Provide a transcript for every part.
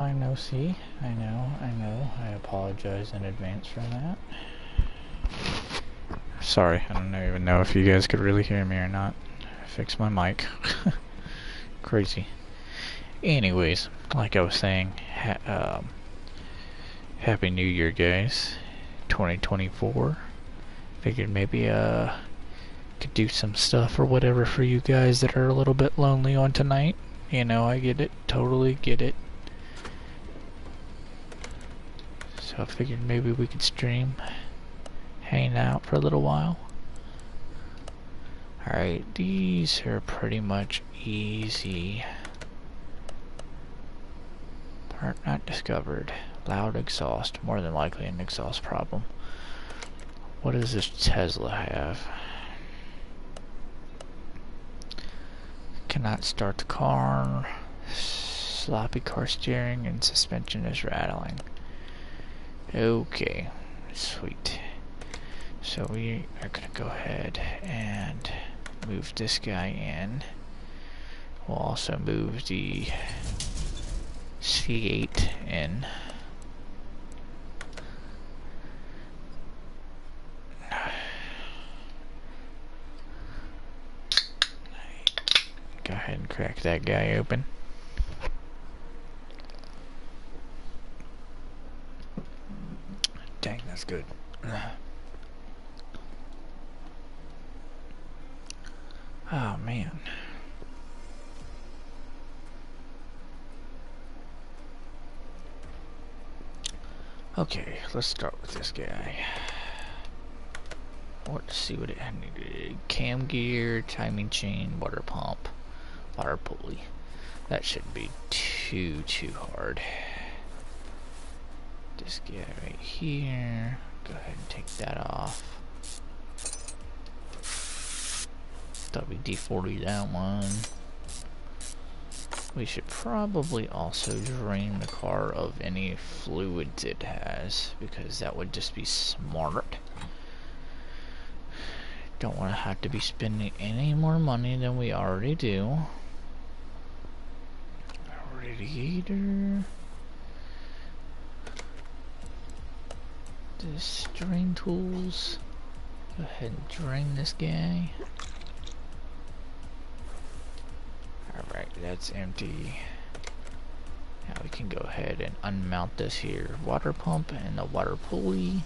I know, see? I know. I apologize in advance for that. Sorry, I don't even know if you guys could really hear me or not. I fixed my mic. Crazy. Anyways, like I was saying, Happy New Year, guys. 2024. Figured maybe, could do some stuff or whatever for you guys that are a little bit lonely on tonight. You know, I get it. Totally get it. So I figured maybe we could stream, hang out for a little while. Alright, these are pretty much easy. Part not discovered. Loud exhaust. More than likely an exhaust problem. What does this Tesla have? Cannot start the car. Sloppy car steering and suspension is rattling. Okay, sweet. So we are gonna go ahead and move this guy in. We'll also move the C8 in. Go ahead and crack that guy open. Dang, that's good. Oh man. Okay, let's start with this guy. Let's see what it needed. Cam gear, timing chain, water pump, water pulley. That shouldn't be too hard. This guy right here. Go ahead and take that off. WD-40 that one. We should probably also drain the car of any fluids it has, because that would just be smart. Don't want to have to be spending any more money than we already do. Radiator. This drain tools. Go ahead and drain this guy. Alright, that's empty. Now we can go ahead and unmount this here water pump and the water pulley.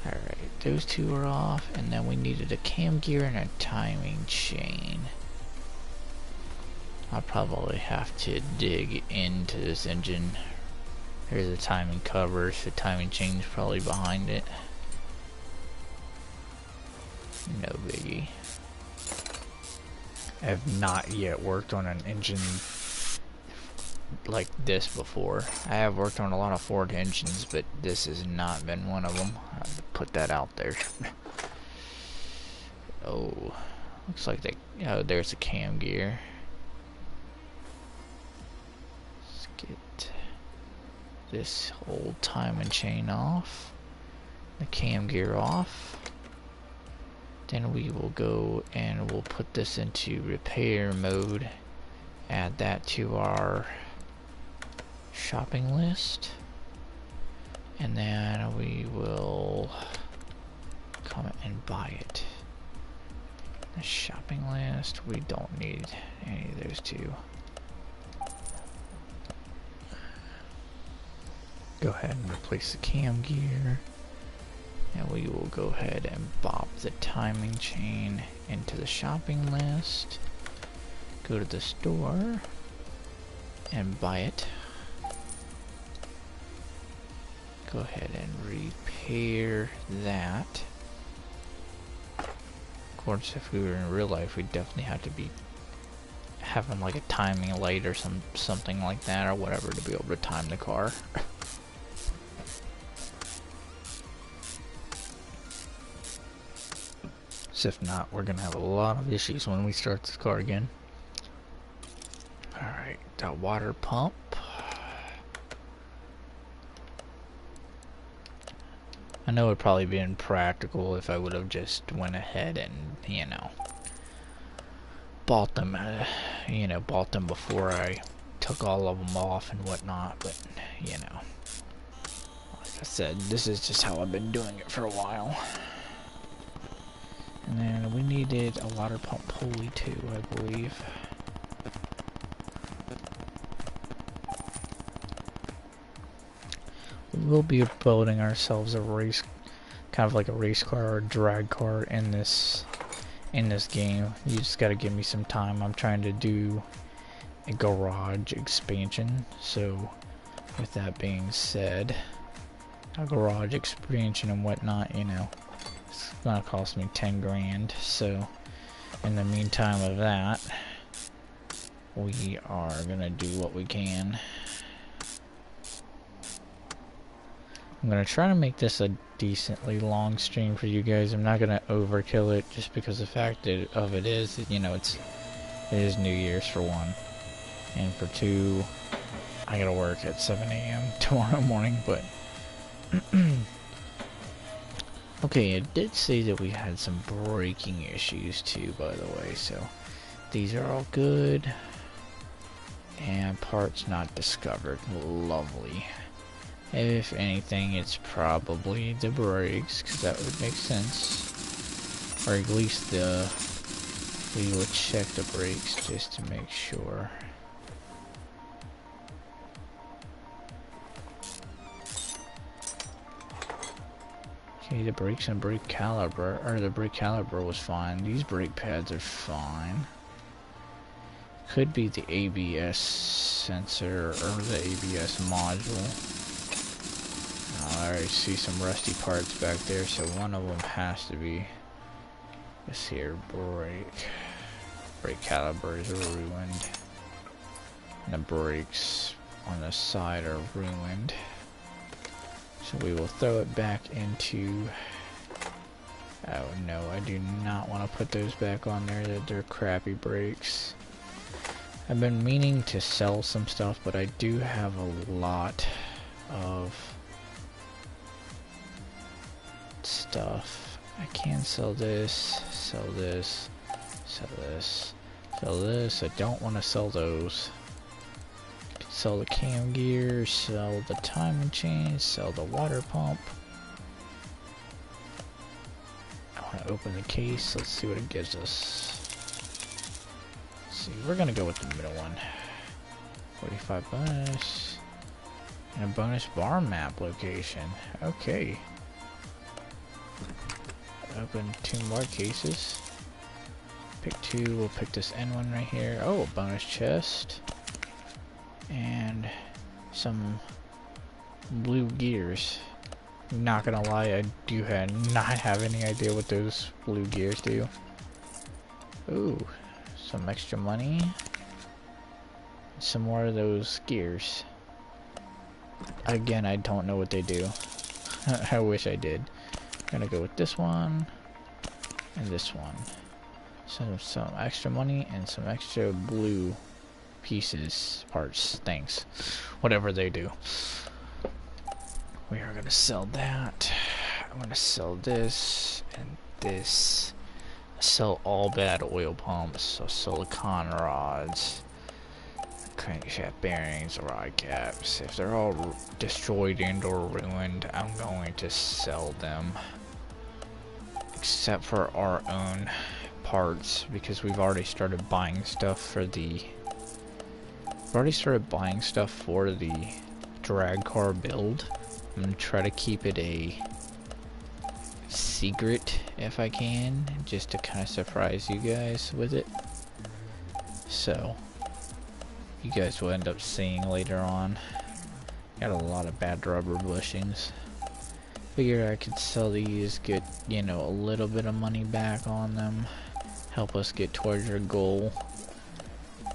Alright, those two are off, and then we needed a cam gear and a timing chain. I'll probably have to dig into this engine. There's a timing cover, so timing chain's probably behind it. No biggie. I have not yet worked on an engine like this before. I have worked on a lot of Ford engines, but this has not been one of them. I have to put that out there. Oh, looks like they. Oh, there's the cam gear. Get this old timing chain off, the cam gear off. Then we will go and we'll put this into repair mode, add that to our shopping list, and then we will come and buy it. The shopping list, we don't need any of those two. Go ahead and replace the cam gear, and we will go ahead and bop the timing chain into the shopping list, go to the store and buy it. Go ahead and repair that. Of course, if we were in real life, we'd definitely have to be having like a timing light or something like that or whatever to be able to time the car. If not, we're gonna have a lot of issues when we start this car again. Alright, the water pump. I know it'd probably been practical if I would have just went ahead and, you know, bought them, bought them before I took all of them off and whatnot, but, you know, like I said, this is just how I've been doing it for a while. And then we needed a water pump pulley too, I believe. We will be building ourselves a race, kind of like a race car or drag car in this game. You just gotta give me some time. I'm trying to do a garage expansion, so with that being said, a garage expansion and whatnot, you know, it's gonna cost me 10 grand. So in the meantime of that, we are gonna do what we can. I'm gonna try to make this a decently long stream for you guys. I'm not gonna overkill it just because the fact of it is, you know, it is New Year's for one, and for two, I gotta work at 7 a.m. tomorrow morning. But okay, it did say that we had some braking issues too, by the way, so these are all good. And parts not discovered. Lovely. If anything, it's probably the brakes, because that would make sense. Or at least we would check the brakes just to make sure. Okay, the brakes and brake caliper, or the brake caliper was fine. These brake pads are fine. Could be the ABS sensor or the ABS module. I already see some rusty parts back there, so one of them has to be this here brake caliper is ruined, and the brakes on the side are ruined, so we will throw it back into, oh no, I do not want to put those back on there. They're crappy brakes. I've been meaning to sell some stuff, but I do have a lot of stuff. I can sell this, sell this, sell this, sell this. I don't want to sell those. Sell the cam gear, sell the timing chain, sell the water pump. I want to open the case. Let's see what it gives us. Let's see, we're gonna go with the middle one. 45 bonus and a bonus bar map location. Okay. Open 2 more cases. Pick 2. We'll pick this N one right here. Oh, a bonus chest. And some blue gears. Not gonna lie, I do not have any idea what those blue gears do. Ooh, some extra money. Some more of those gears. Again, I don't know what they do. I wish I did. I'm gonna go with this one and this one. So some extra money and some extra blue pieces, parts, things, whatever they do. We are gonna sell that. I'm gonna sell this and this. I sell all bad oil pumps. So silicone rods, crankshaft bearings, rod caps. If they're all destroyed and or ruined, I'm going to sell them. Except for our own parts, because we've already started buying stuff for the drag car build. I'm gonna try to keep it a secret if I can, just to kind of surprise you guys with it. So you guys will end up seeing later on. Got a lot of bad rubber bushings. Figure I could sell these, get, you know, a little bit of money back on them, help us get towards your goal,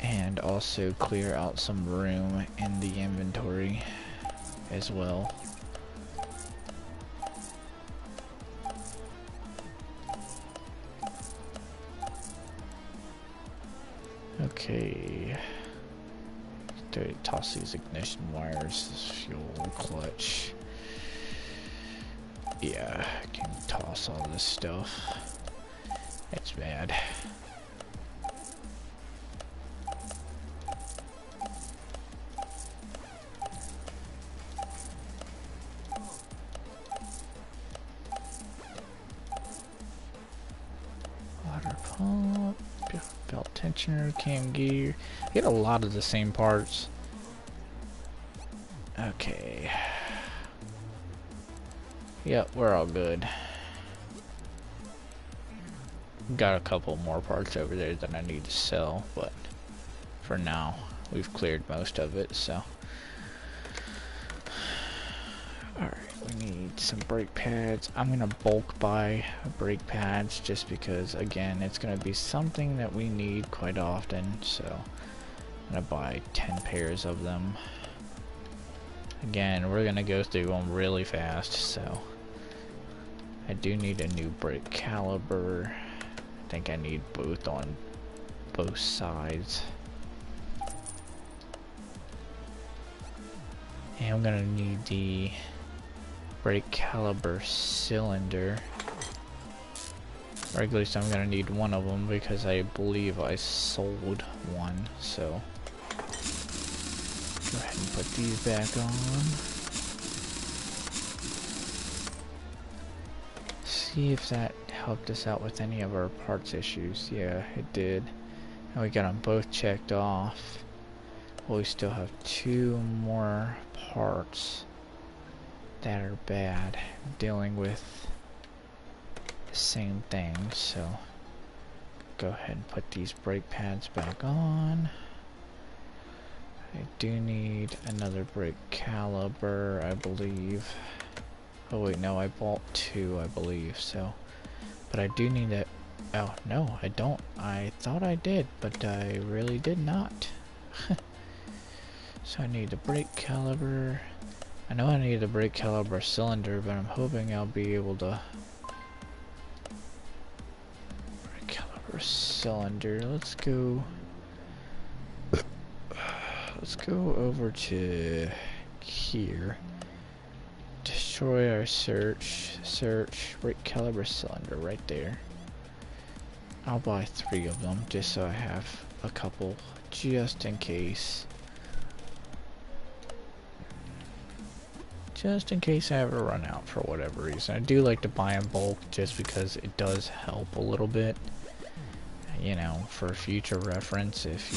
and also clear out some room in the inventory as well. Okay. Toss these ignition wires, this fuel clutch. Yeah, I can toss all this stuff. It's bad. Water pump, belt tensioner, cam gear. I get a lot of the same parts. Okay. Yep, we're all good. Got a couple more parts over there that I need to sell, but for now, we've cleared most of it, so. Alright, we need some brake pads. I'm gonna bulk buy brake pads just because, again, it's gonna be something that we need quite often, so I'm gonna buy 10 pairs of them. Again, we're gonna go through them really fast, so I do need a new brake caliber. I think I need both on both sides. And I'm gonna need the brake caliber cylinder. Or at least I'm gonna need one of them because I believe I sold one, so go ahead and put these back on. See if that helped us out with any of our parts issues. Yeah, it did. And we got them both checked off. Well, we still have 2 more parts that are bad, dealing with the same thing, so go ahead and put these brake pads back on. I do need another brake caliber, I believe. Oh wait, no, I bought 2, I believe, so. But I do need that. Oh, no, I don't. I thought I did, but I really did not. So I need the brake caliber. I know I need the brake caliber cylinder, but I'm hoping I'll be able to. Brake caliber cylinder. Let's go over to here. Destroy our search, brake caliber cylinder right there. I'll buy 3 of them just so I have a couple just in case. Just in case I ever run out for whatever reason. I do like to buy in bulk just because it does help a little bit. You know, for future reference, if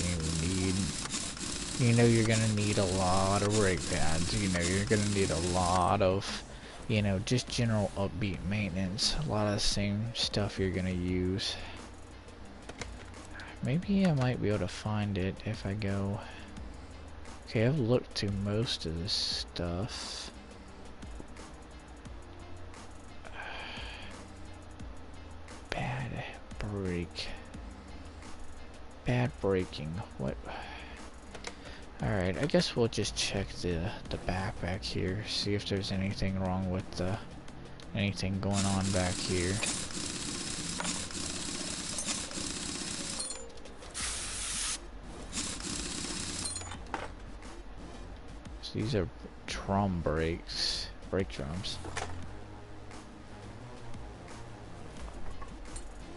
you know you're gonna need a lot of brake pads, you know you're gonna need a lot of, you know, just general upbeat maintenance. A lot of the same stuff you're gonna use. Maybe I might be able to find it if I go. Okay, I've looked through most of this stuff. Bad braking. What? Alright, I guess we'll just check the back here, see if there's anything wrong with anything going on back here. So these are drum brakes, brake drums.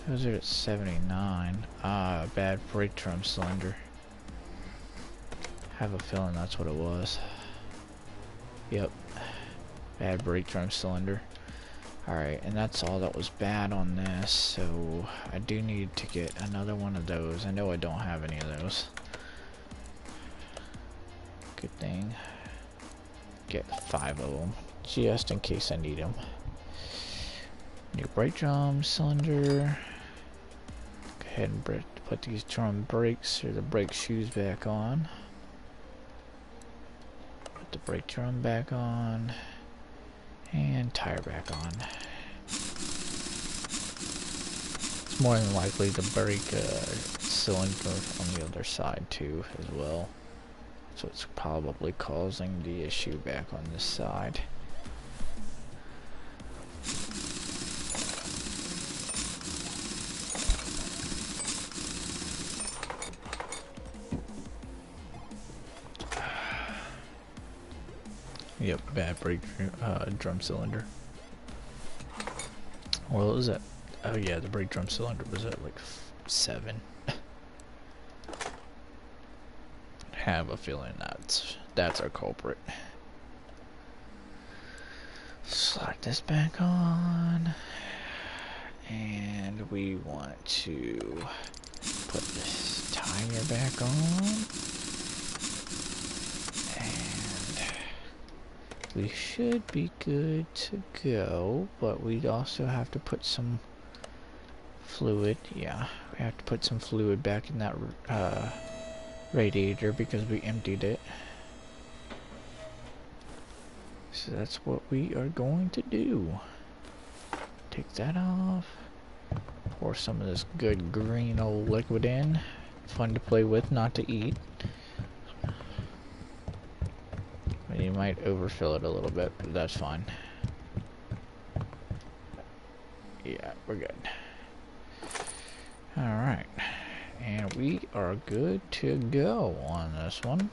Those are at 79. Ah, bad brake drum cylinder. I have a feeling that's what it was. Yep. Bad brake drum cylinder. Alright, and that's all that was bad on this, so I do need to get another one of those. I know I don't have any of those. Good thing. Get 5 of them, just in case I need them. New brake drum cylinder. Go ahead and put these drum brakes or the brake shoes back on. Put the brake drum back on. And tire back on. It's more than likely the brake cylinder on the other side too as well. So it's probably causing the issue back on this side. Yep, bad brake drum cylinder. Well, it was at... Oh yeah, the brake drum cylinder was at like 7. Have a feeling that's our culprit. Slide this back on. And we want to put this tire back on. And we should be good to go, but we also have to put some fluid. Yeah, we have to put some fluid back in that radiator because we emptied it. So that's what we are going to do. Take that off. Pour some of this good green old liquid in. Fun to play with, not to eat. But you might overfill it a little bit, but that's fine. Yeah, we're good. Alright. And we are good to go on this one.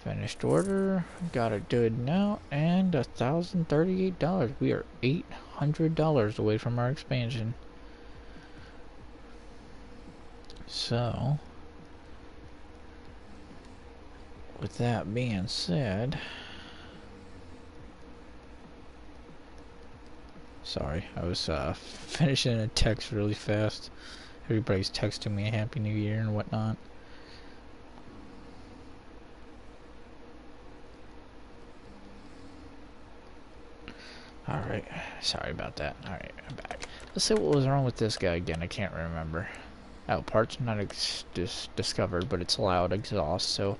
Finished order. Got it good now. And $1,038. We are $800 away from our expansion. So, with that being said, sorry, I was finishing a text really fast. Everybody's texting me a Happy New Year and whatnot. Alright, sorry about that. Alright, I'm back. Let's see what was wrong with this guy again. I can't remember. Oh, parts not discovered, but it's loud exhaust, so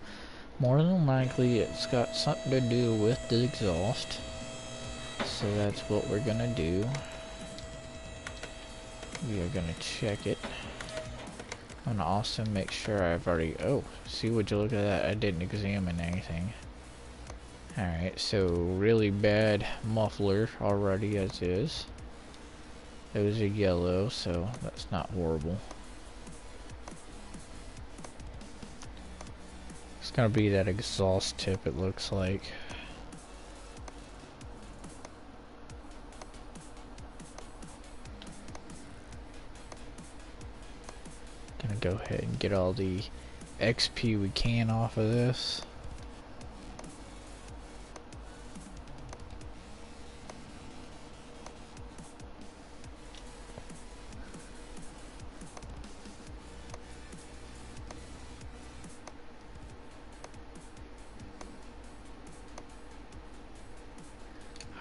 more than likely it's got something to do with the exhaust. So that's what we're gonna do. We are gonna check it. I'm gonna also make sure I've already... Oh, see, would you look at that? I didn't examine anything. Alright, so really bad muffler already as is. It was a yellow, so that's not horrible. It's gonna be that exhaust tip, it looks like. Gonna go ahead and get all the XP we can off of this.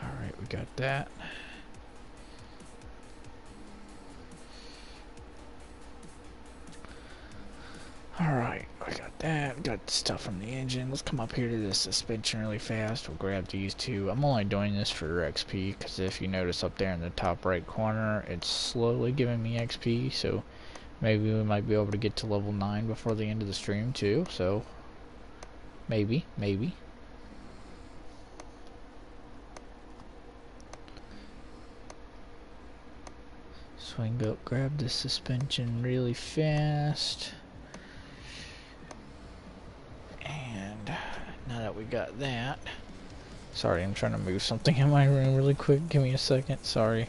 Alright, we got that. Alright, we got that. Got the stuff from the engine. Let's come up here to the suspension really fast. We'll grab these two. I'm only doing this for XP because if you notice up there in the top right corner, it's slowly giving me XP. So maybe we might be able to get to level 9 before the end of the stream too. So maybe. Swing up, grab the suspension really fast. And now that we got that, sorry, I'm trying to move something in my room really quick. Give me a second. Sorry.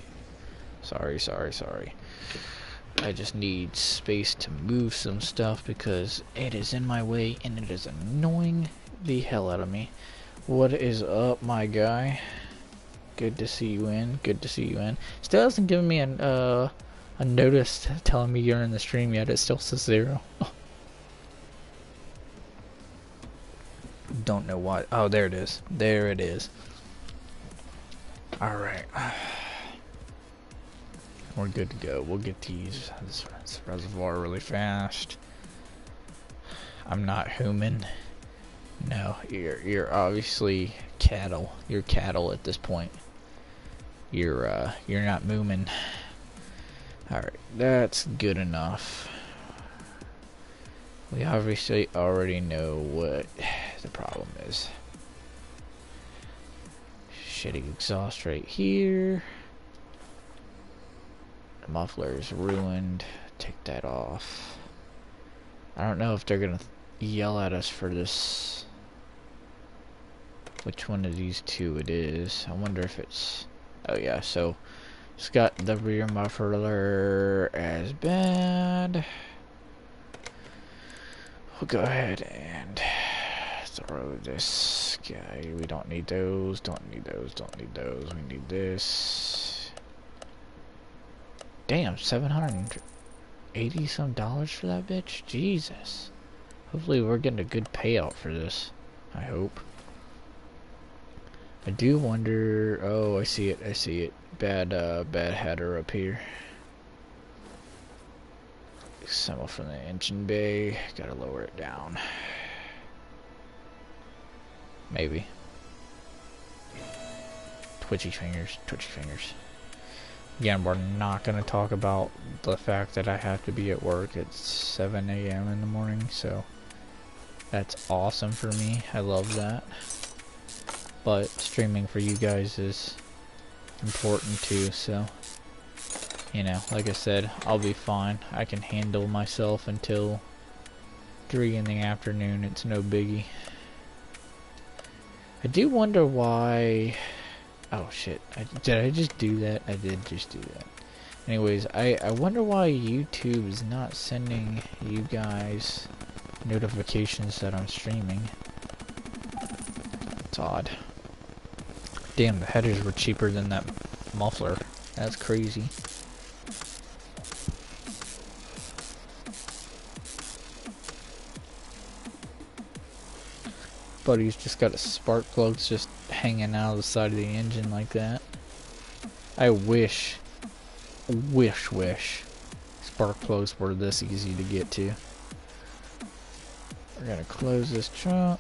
I just need space to move some stuff because it is in my way and it is annoying the hell out of me. What is up, my guy? Good to see you in. Still hasn't given me a notice telling me you're in the stream yet. It still says 0. Don't know why. Oh, there it is. Alright. We're good to go. We'll get this reservoir really fast. I'm not human. No, you're obviously cattle. You're cattle at this point. You're not moomin'. Alright, that's good enough. We obviously already know what the problem is. Shitty exhaust right here. The muffler is ruined. Take that off. I don't know if they're gonna yell at us for this. Which one of these two it is. I wonder if it's... Oh yeah, so It's got the rear muffler as bad. We'll go ahead and throw this guy. We don't need those, don't need those, don't need those. We need this. Damn, $780 some for that bitch? Jesus. Hopefully we're getting a good payout for this. I hope. I do wonder... Oh, I see it, I see it. Bad header up here. Assemble from the engine bay. Gotta lower it down. Maybe. Twitchy fingers, twitchy fingers. Again, we're not gonna talk about the fact that I have to be at work at 7 a.m. in the morning, so that's awesome for me. I love that. But streaming for you guys is important too, so you know, like I said, I'll be fine. I can handle myself until 3 in the afternoon. It's no biggie. I do wonder why... Oh shit, did I just do that? I did just do that. Anyways, I wonder why YouTube is not sending you guys notifications that I'm streaming. It's odd. Damn, the headers were cheaper than that muffler. That's crazy. Buddy's just got a spark plug just hanging out of the side of the engine like that. I wish spark plugs were this easy to get to. We're gonna close this trunk.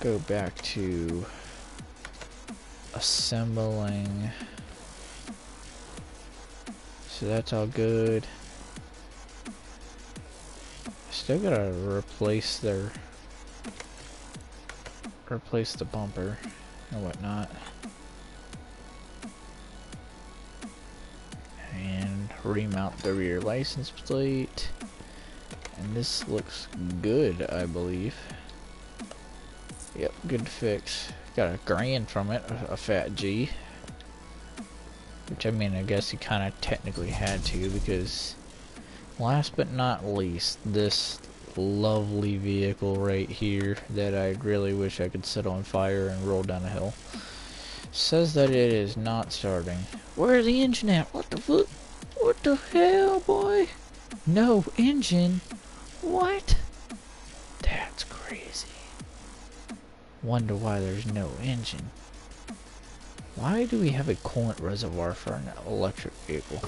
Go back to assembling. So that's all good. Still gotta replace the bumper and whatnot. And remount the rear license plate. And this looks good, I believe. Yep, good fix. Got $1,000 from it, a fat G. Which, I mean, I guess you kind of technically had to, because last but not least, this lovely vehicle right here that I really wish I could set on fire and roll down a hill says that it is not starting. Where's the engine at? What the fuck? What the hell, boy? No engine? What? That's crazy. Wonder why there's no engine. Why do we have a coolant reservoir for an electric vehicle?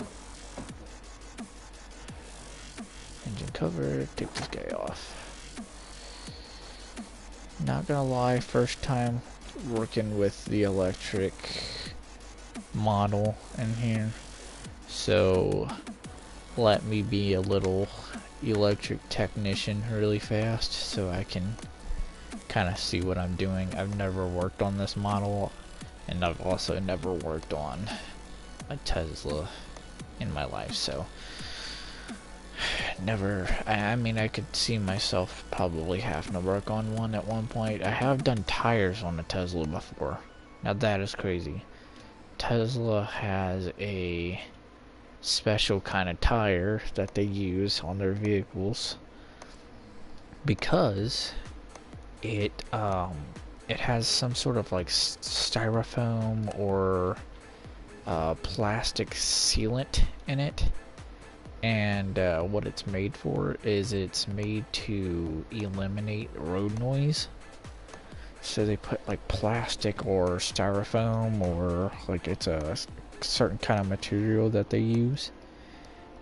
Engine cover, take this guy off. Not gonna lie, first time working with the electric model in here. So let me be a little electric technician really fast so I can kind of see what I'm doing. I've never worked on this model, and I've also never worked on a Tesla in my life, so never. I mean, I could see myself probably having to work on one at one point. I have done tires on a Tesla before. Now that is crazy. Tesla has a special kind of tire that they use on their vehicles because it has some sort of like styrofoam or plastic sealant in it. And what it's made for is it's made to eliminate road noise. So they put like plastic or styrofoam, or like it's a certain kind of material that they use,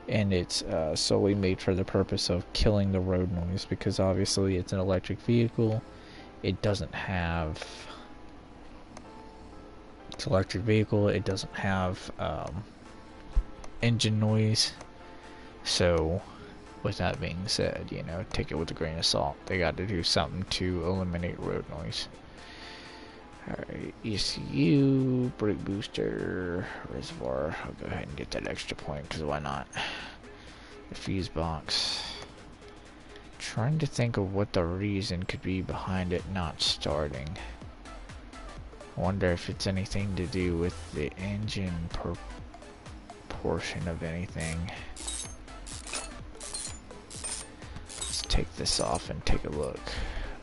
and it's solely made for the purpose of killing the road noise, because obviously it's an electric vehicle. It doesn't have it's an electric vehicle. It doesn't have engine noise. So, with that being said, you know, take it with a grain of salt. They got to do something to eliminate road noise. Alright, ECU, brake booster, reservoir. I'll go ahead and get that extra point, because why not? The fuse box. Trying to think of what the reason could be behind it not starting. I wonder if it's anything to do with the engine portion of anything. Let's take this off and take a look.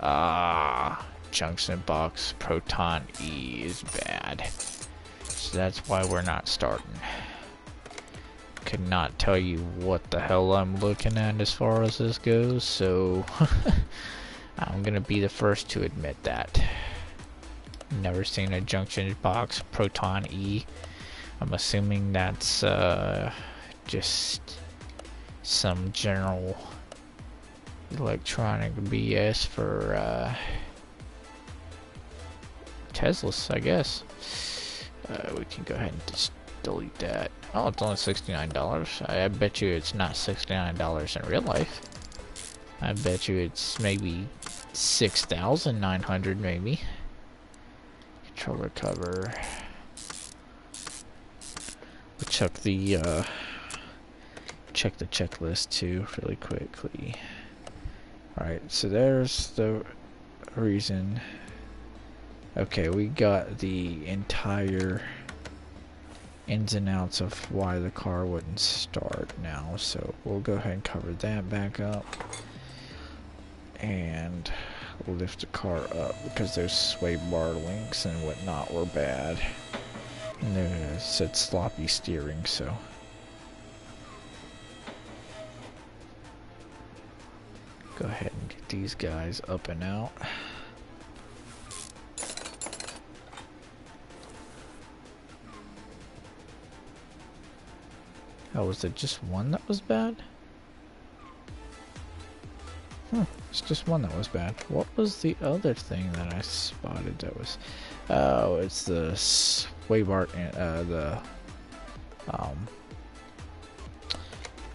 Ah, junction box proton E is bad. So that's why we're not starting. Could not tell you what the hell I'm looking at as far as this goes, so I'm gonna be the first to admit that. Never seen a junction box proton E. I'm assuming that's just some general electronic BS for Teslas, I guess. We can go ahead and just delete that. Oh, it's only $69. I bet you it's not $69 in real life. I bet you it's maybe 6,900 maybe. Controller cover. We'll check the checklist too really quickly. Alright, so there's the reason. Okay, we got the entire ins and outs of why the car wouldn't start now, so we'll go ahead and cover that back up and lift the car up because those sway bar links and whatnot were bad, and they said sloppy steering, so go ahead and get these guys up and out. Oh, was it just one that was bad? It's just one that was bad. What was the other thing that I spotted that was... Oh, it's the sway bar and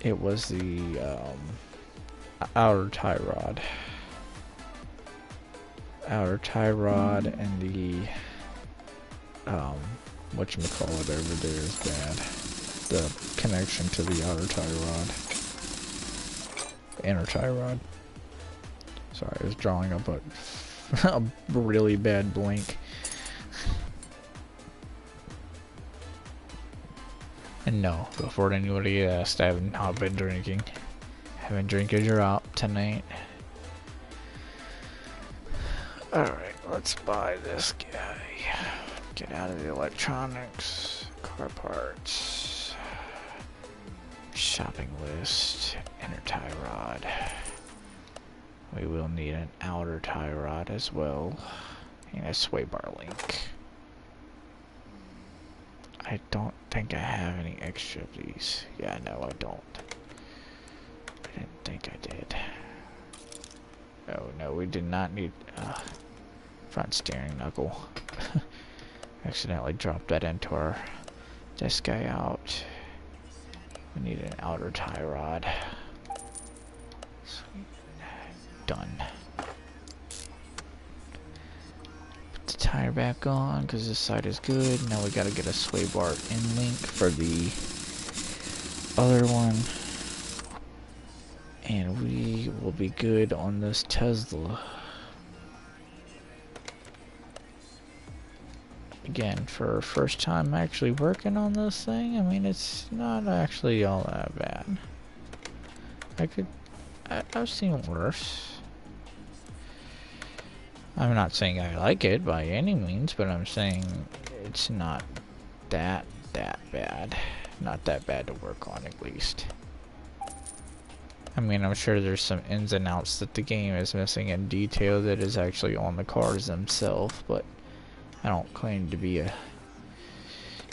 it was the outer tie rod. Outer tie rod and the whatchamacallit over there is bad. The connection to the outer tie rod. Inner tie rod. Sorry, I was drawing up a really bad blink. And no, before anybody asked, I have not been drinking. Haven't drank a drop tonight. Alright, let's buy this guy. Get out of the electronics. Car parts. Shopping list. Inner tie rod. We will need an outer tie rod as well. And a sway bar link. I don't think I have any extra of these. Yeah, no, I don't. I didn't think I did. Oh, no, we did not need front steering knuckle. Accidentally dropped that into our this guy out. We need an outer tie rod. Sweet. Done. Put the tire back on because this side is good. Now we gotta get a sway bar in link for the other one. And we will be good on this Tesla. Again, for first time actually working on this thing, I mean, it's not actually all that bad. I've seen worse. I'm not saying I like it by any means, but I'm saying it's not that bad. Not that bad to work on, at least. I mean, I'm sure there's some ins and outs that the game is missing in detail that is actually on the cars themselves, but I don't claim to be a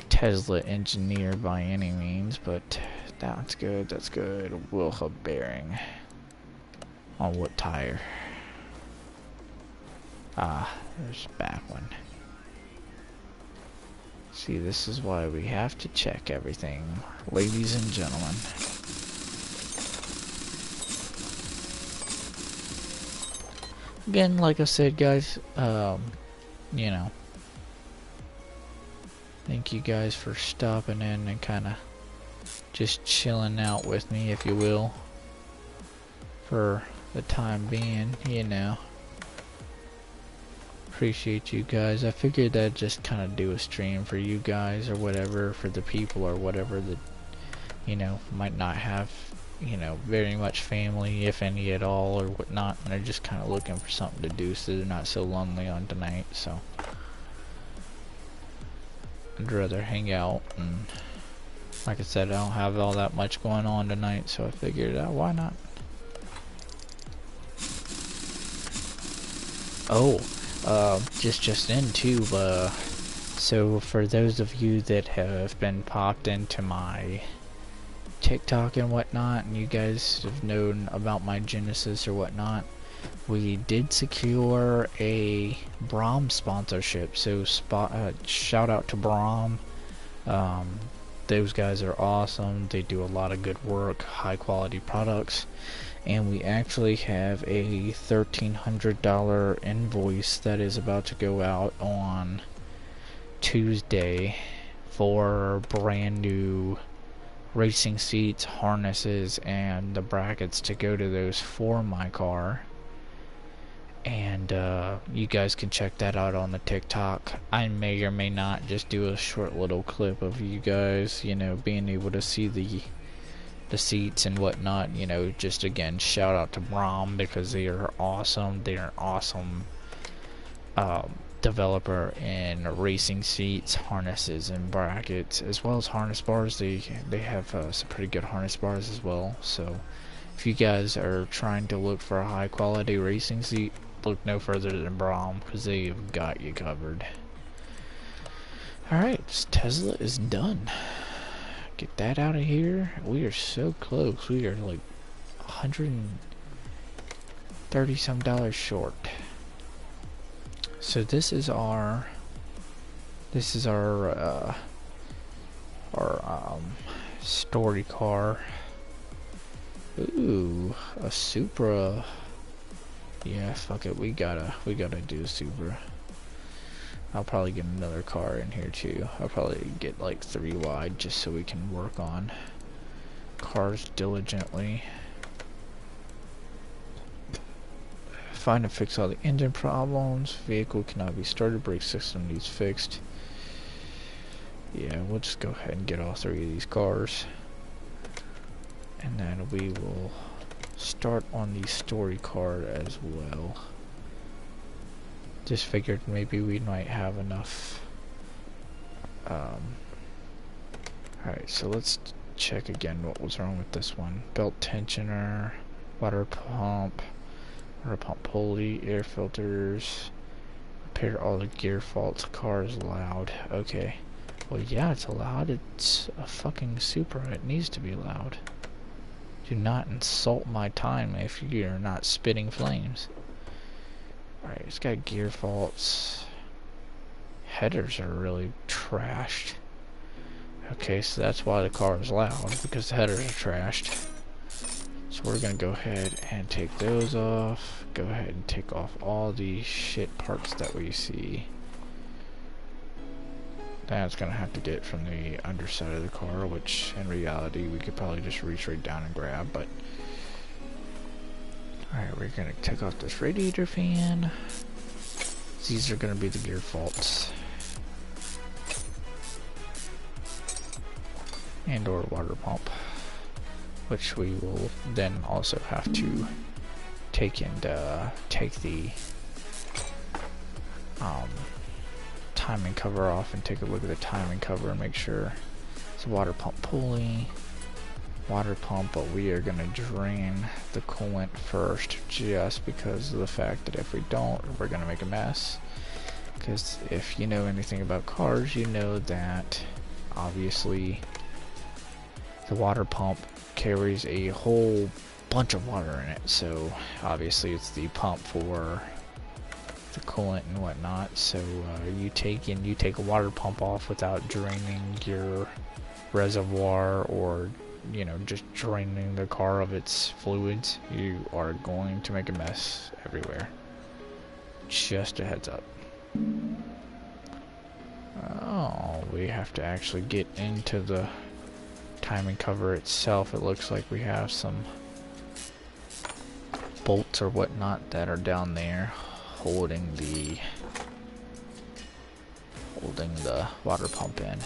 Tesla engineer by any means, but that's good, that's good. Wheel hub bearing. On what tire? Ah, there's the back one. See, this is why we have to check everything, ladies and gentlemen. Again, like I said, guys, you know, thank you guys for stopping in and kind of just chilling out with me, if you will, for the time being, you know. Appreciate you guys. I figured I'd just kind of do a stream for you guys or whatever, for the people or whatever that, you know, might not have, you know, very much family, if any at all, or whatnot, and they're just kind of looking for something to do so they're not so lonely on tonight. So I'd rather hang out, and like I said, I don't have all that much going on tonight, so I figured out why not. Oh, just in too, so for those of you that have been popped into my TikTok and whatnot, and you guys have known about my Genesis or whatnot, we did secure a Braum sponsorship. So shout out to Braum. Those guys are awesome. They do a lot of good work, high quality products, and we actually have a $1,300 invoice that is about to go out on Tuesday for brand new racing seats, harnesses, and the brackets to go to those for my car. And you guys can check that out on the TikTok. I may or may not just do a short little clip of you guys, you know, being able to see the seats and whatnot. You know, just again, shout out to Braum because they are awesome. They are awesome developer in racing seats, harnesses, and brackets, as well as harness bars. They have some pretty good harness bars as well. So if you guys are trying to look for a high quality racing seat, look no further than Braum, because they've got you covered. Alright, Tesla is done. Get that out of here. We are so close. We are like $130 some short. So this is our story car. Ooh, a Supra. Yeah, fuck it. We gotta do a Supra. I'll probably get another car in here too. I'll probably get like 3 wide just so we can work on cars diligently. Find and fix all the engine problems. Vehicle cannot be started. Brake system needs fixed. Yeah, we'll just go ahead and get all 3 of these cars. And then we will start on the story card as well. Just figured maybe we might have enough. Alright, so let's check again what was wrong with this one. Belt tensioner, water pump pulley, air filters, repair all the gear faults, car is loud. Okay. Well, yeah, it's loud. It's a fucking Supra. It needs to be loud. Do not insult my time if you're not spitting flames. Alright, it's got gear faults. Headers are really trashed. Okay, so that's why the car is loud, because the headers are trashed. So we're gonna go ahead and take those off. Go ahead and take off all the shit parts that we see. That's gonna have to get from the underside of the car, which in reality we could probably just reach right down and grab, but alright, we're gonna take off this radiator fan. These are gonna be the gear faults. And or water pump, which we will then also have to take and take the timing cover off and take a look at the timing cover and make sure it's a water pump pulley, water pump, but we are going to drain the coolant first just because of the fact that if we don't, we're going to make a mess. Because if you know anything about cars, you know that obviously the water pump carries a whole bunch of water in it, so obviously it's the pump for the coolant and whatnot. So you take a water pump off without draining your reservoir, or you know, just draining the car of its fluids, you are going to make a mess everywhere. Just a heads up. Oh, we have to actually get into the timing cover itself. It looks like we have some bolts or whatnot that are down there holding the holding the water pump in.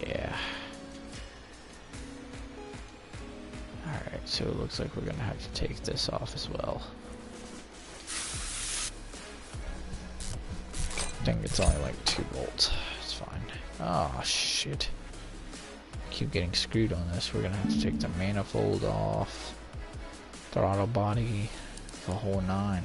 Yeah. Alright, so it looks like we're gonna have to take this off as well. I think it's only like 2 volts. It's fine. Oh shit. Keep getting screwed on this. We're gonna have to take the manifold off, throttle body, the whole 9.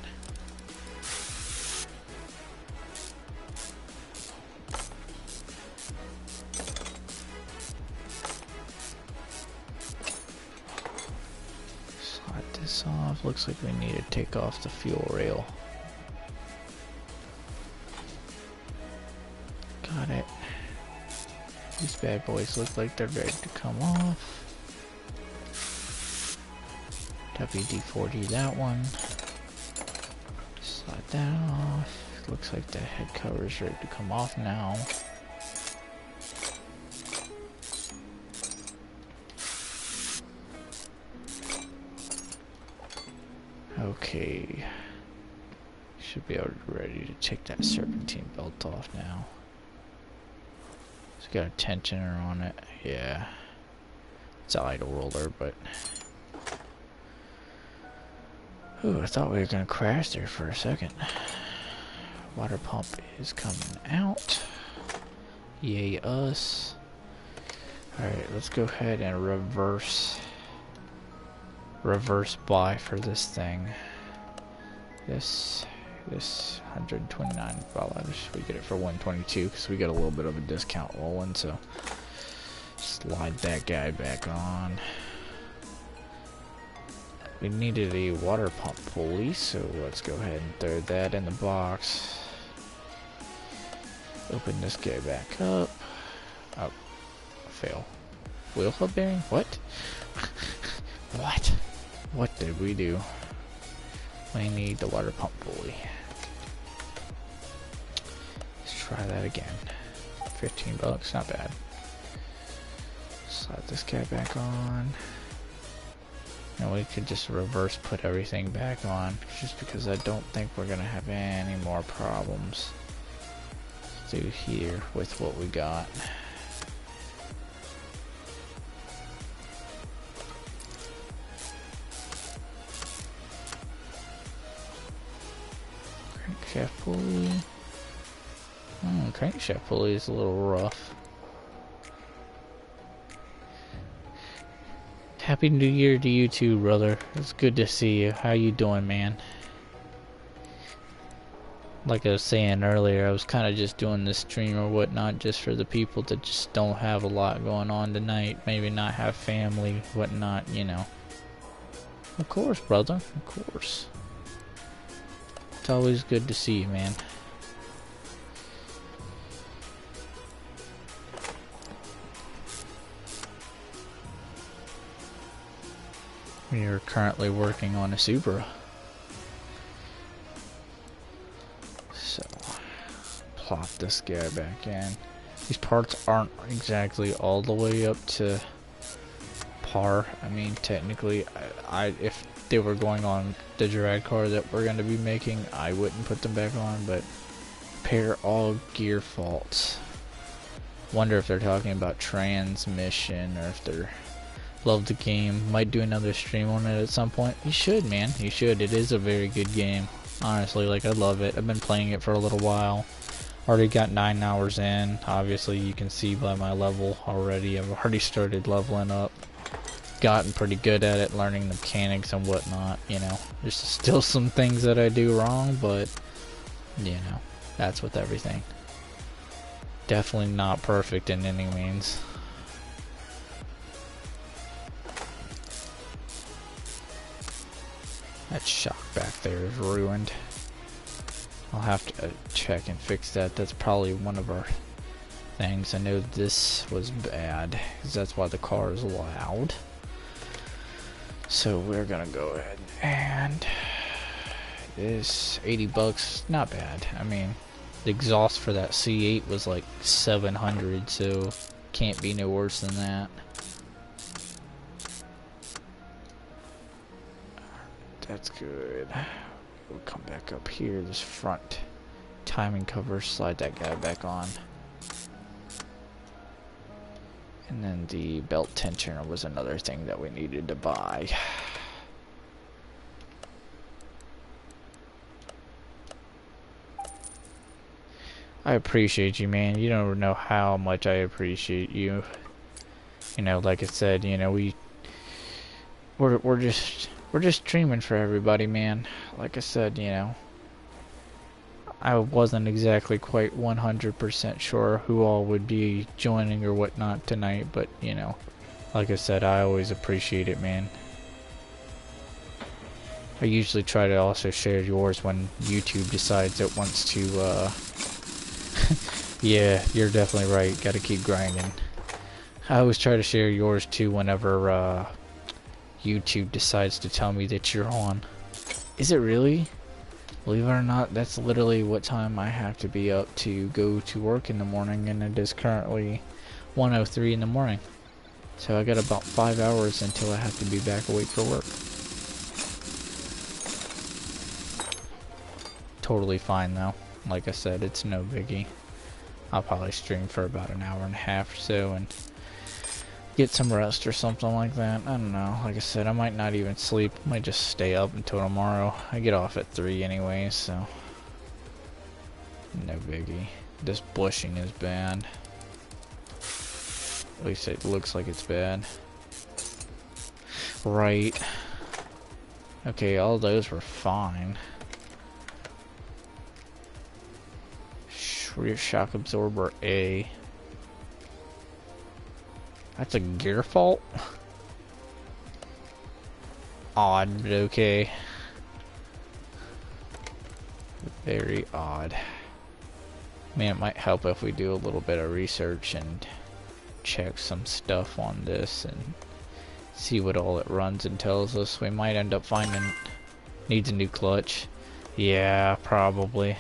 Slide this off. Looks like we need to take off the fuel rail. Got it. These bad boys look like they're ready to come off. WD-40 that one. Slide that off. Looks like the head cover is ready to come off now. Okay. Should be able to be ready to take that serpentine belt off now. It's got a tensioner on it. Yeah. It's an idle roller, but... Ooh, I thought we were gonna crash there for a second. Water pump is coming out. Yay us. Alright, let's go ahead and reverse buy for this thing. This $129. We get it for $122 because we got a little bit of a discount rolling, so slide that guy back on. We needed a water pump pulley, so let's go ahead and throw that in the box. Open this guy back up. Oh, fail. Wheel hub bearing? What? What? What did we do? We need the water pump pulley. Let's try that again. $15, not bad. Slide this guy back on. And we could just reverse put everything back on, just because I don't think we're gonna have any more problems through here with what we got. Crankshaft pulley. Crankshaft pulley is a little rough. Happy New Year to you too, brother. It's good to see you. How you doing, man? Like I was saying earlier, I was kind of just doing this stream or whatnot just for the people that just don't have a lot going on tonight. Maybe not have family, whatnot, you know. Of course, brother. Of course. It's always good to see you, man. We are currently working on a Supra. So, plop this guy back in. These parts aren't exactly all the way up to par. I mean, technically, if they were going on the drag car that we're going to be making, I wouldn't put them back on, but repair all gear faults. Wonder if they're talking about transmission or if they're... Love the game. Might do another stream on it at some point. You should, man. You should. It is a very good game. Honestly, like, I love it. I've been playing it for a little while. Already got 9 hours in. Obviously, you can see by my level already. I've already started leveling up. Gotten pretty good at it, learning the mechanics and whatnot, you know. There's still some things that I do wrong, but, you know, that's with everything. Definitely not perfect in any means. That shock back there is ruined. I'll have to check and fix that. That's probably one of our things. I know this was bad, because that's why the car is loud. So we're gonna go ahead and... This $80, not bad. I mean, the exhaust for that C8 was like 700, so can't be no worse than that. That's good. We'll come back up here, this front Timing cover, slide that guy back on. And then the belt tensioner was another thing that we needed to buy. I appreciate you, man. You don't know how much I appreciate you. You know, like I said, you know, we're just streaming for everybody, man. Like I said, you know, I wasn't exactly quite 100% sure who all would be joining or whatnot tonight, but you know, like I said, I always appreciate it, man. I usually try to also share yours when YouTube decides it wants to, yeah, you're definitely right, gotta keep grinding. I always try to share yours too whenever, YouTube decides to tell me that you're on. Is it really? Believe it or not, that's literally what time I have to be up to go to work in the morning, and it is currently 1:03 in the morning. So I got about 5 hours until I have to be back awake for work. Totally fine though. Like I said, it's no biggie. I'll probably stream for about an hour and a half or so and get some rest or something like that. I don't know. Like I said, I might not even sleep. I might just stay up until tomorrow. I get off at 3 anyway, so no biggie. This bushing is bad. At least it looks like it's bad. Right. Okay, all those were fine. Rear shock absorber A. That's a gear fault? Odd, but okay. Very odd. Man, it might help if we do a little bit of research and check some stuff on this and see what all it runs and tells us. We might end up finding needs a new clutch. Yeah, probably.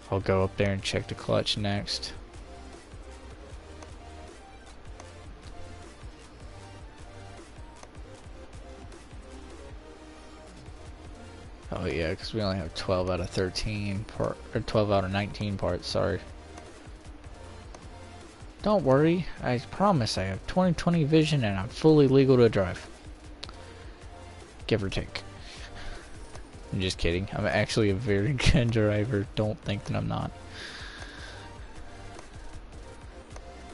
I'll go up there and check the clutch next. Oh yeah, because we only have 12 out of 13 part, or 12 out of 19 parts, sorry. Don't worry, I promise I have 20/20 vision and I'm fully legal to drive. Give or take. I'm just kidding. I'm actually a very good driver. Don't think that I'm not.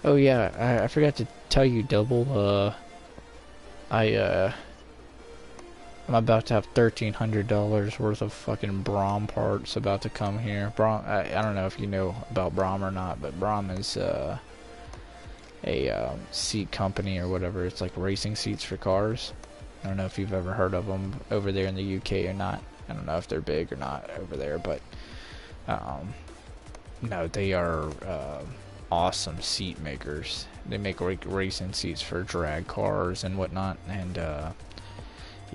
Oh yeah, I forgot to tell you, Double. I'm about to have $1,300 worth of fucking Brom parts about to come here. Brom, I don't know if you know about Brom or not, but Brom is a seat company or whatever. It's like racing seats for cars. I don't know if you've ever heard of them over there in the UK or not. I don't know if they're big or not over there, but no, they are awesome seat makers. They make racing seats for drag cars and whatnot, and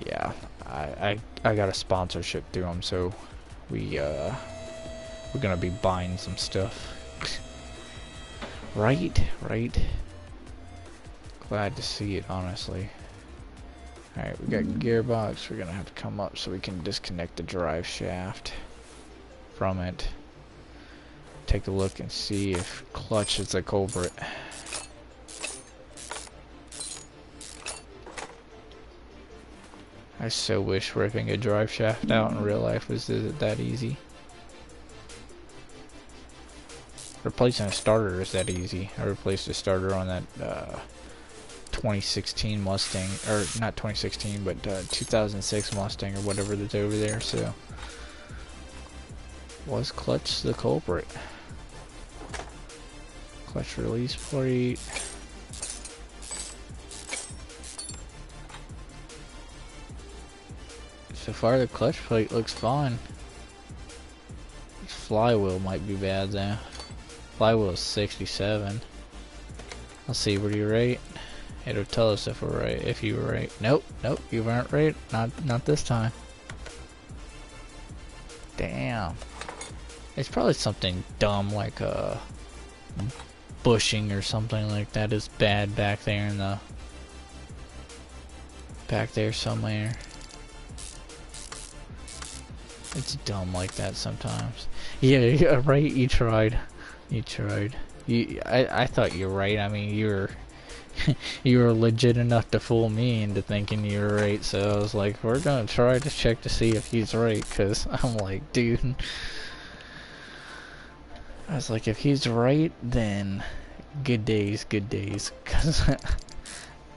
yeah, I got a sponsorship through them, so we're gonna be buying some stuff. Right. Glad to see it, honestly. Alright, we got gearbox. We're gonna have to come up so we can disconnect the drive shaft from it. Take a look and see if clutch is the culprit. I so wish ripping a drive shaft out in real life was that easy. Replacing a starter is that easy. I replaced a starter on that 2016 Mustang, or not 2016, but 2006 Mustang or whatever that's over there, so was clutch the culprit? Clutch release plate. So far the clutch plate looks fine. Flywheel might be bad though. Flywheel is 67. Let's see, were you right? It'll tell us if we're right, if you were right. Nope, you weren't right. Not this time. Damn. It's probably something dumb like bushing or something like that is bad back there in the back there somewhere. It's dumb like that sometimes. Yeah, yeah, right. You tried. You tried. I thought you were right. I mean, you were legit enough to fool me into thinking you were right. So I was like, we're gonna try to check to see if he's right. Cause I'm like, dude. I was like, if he's right, then good days, good days. Cause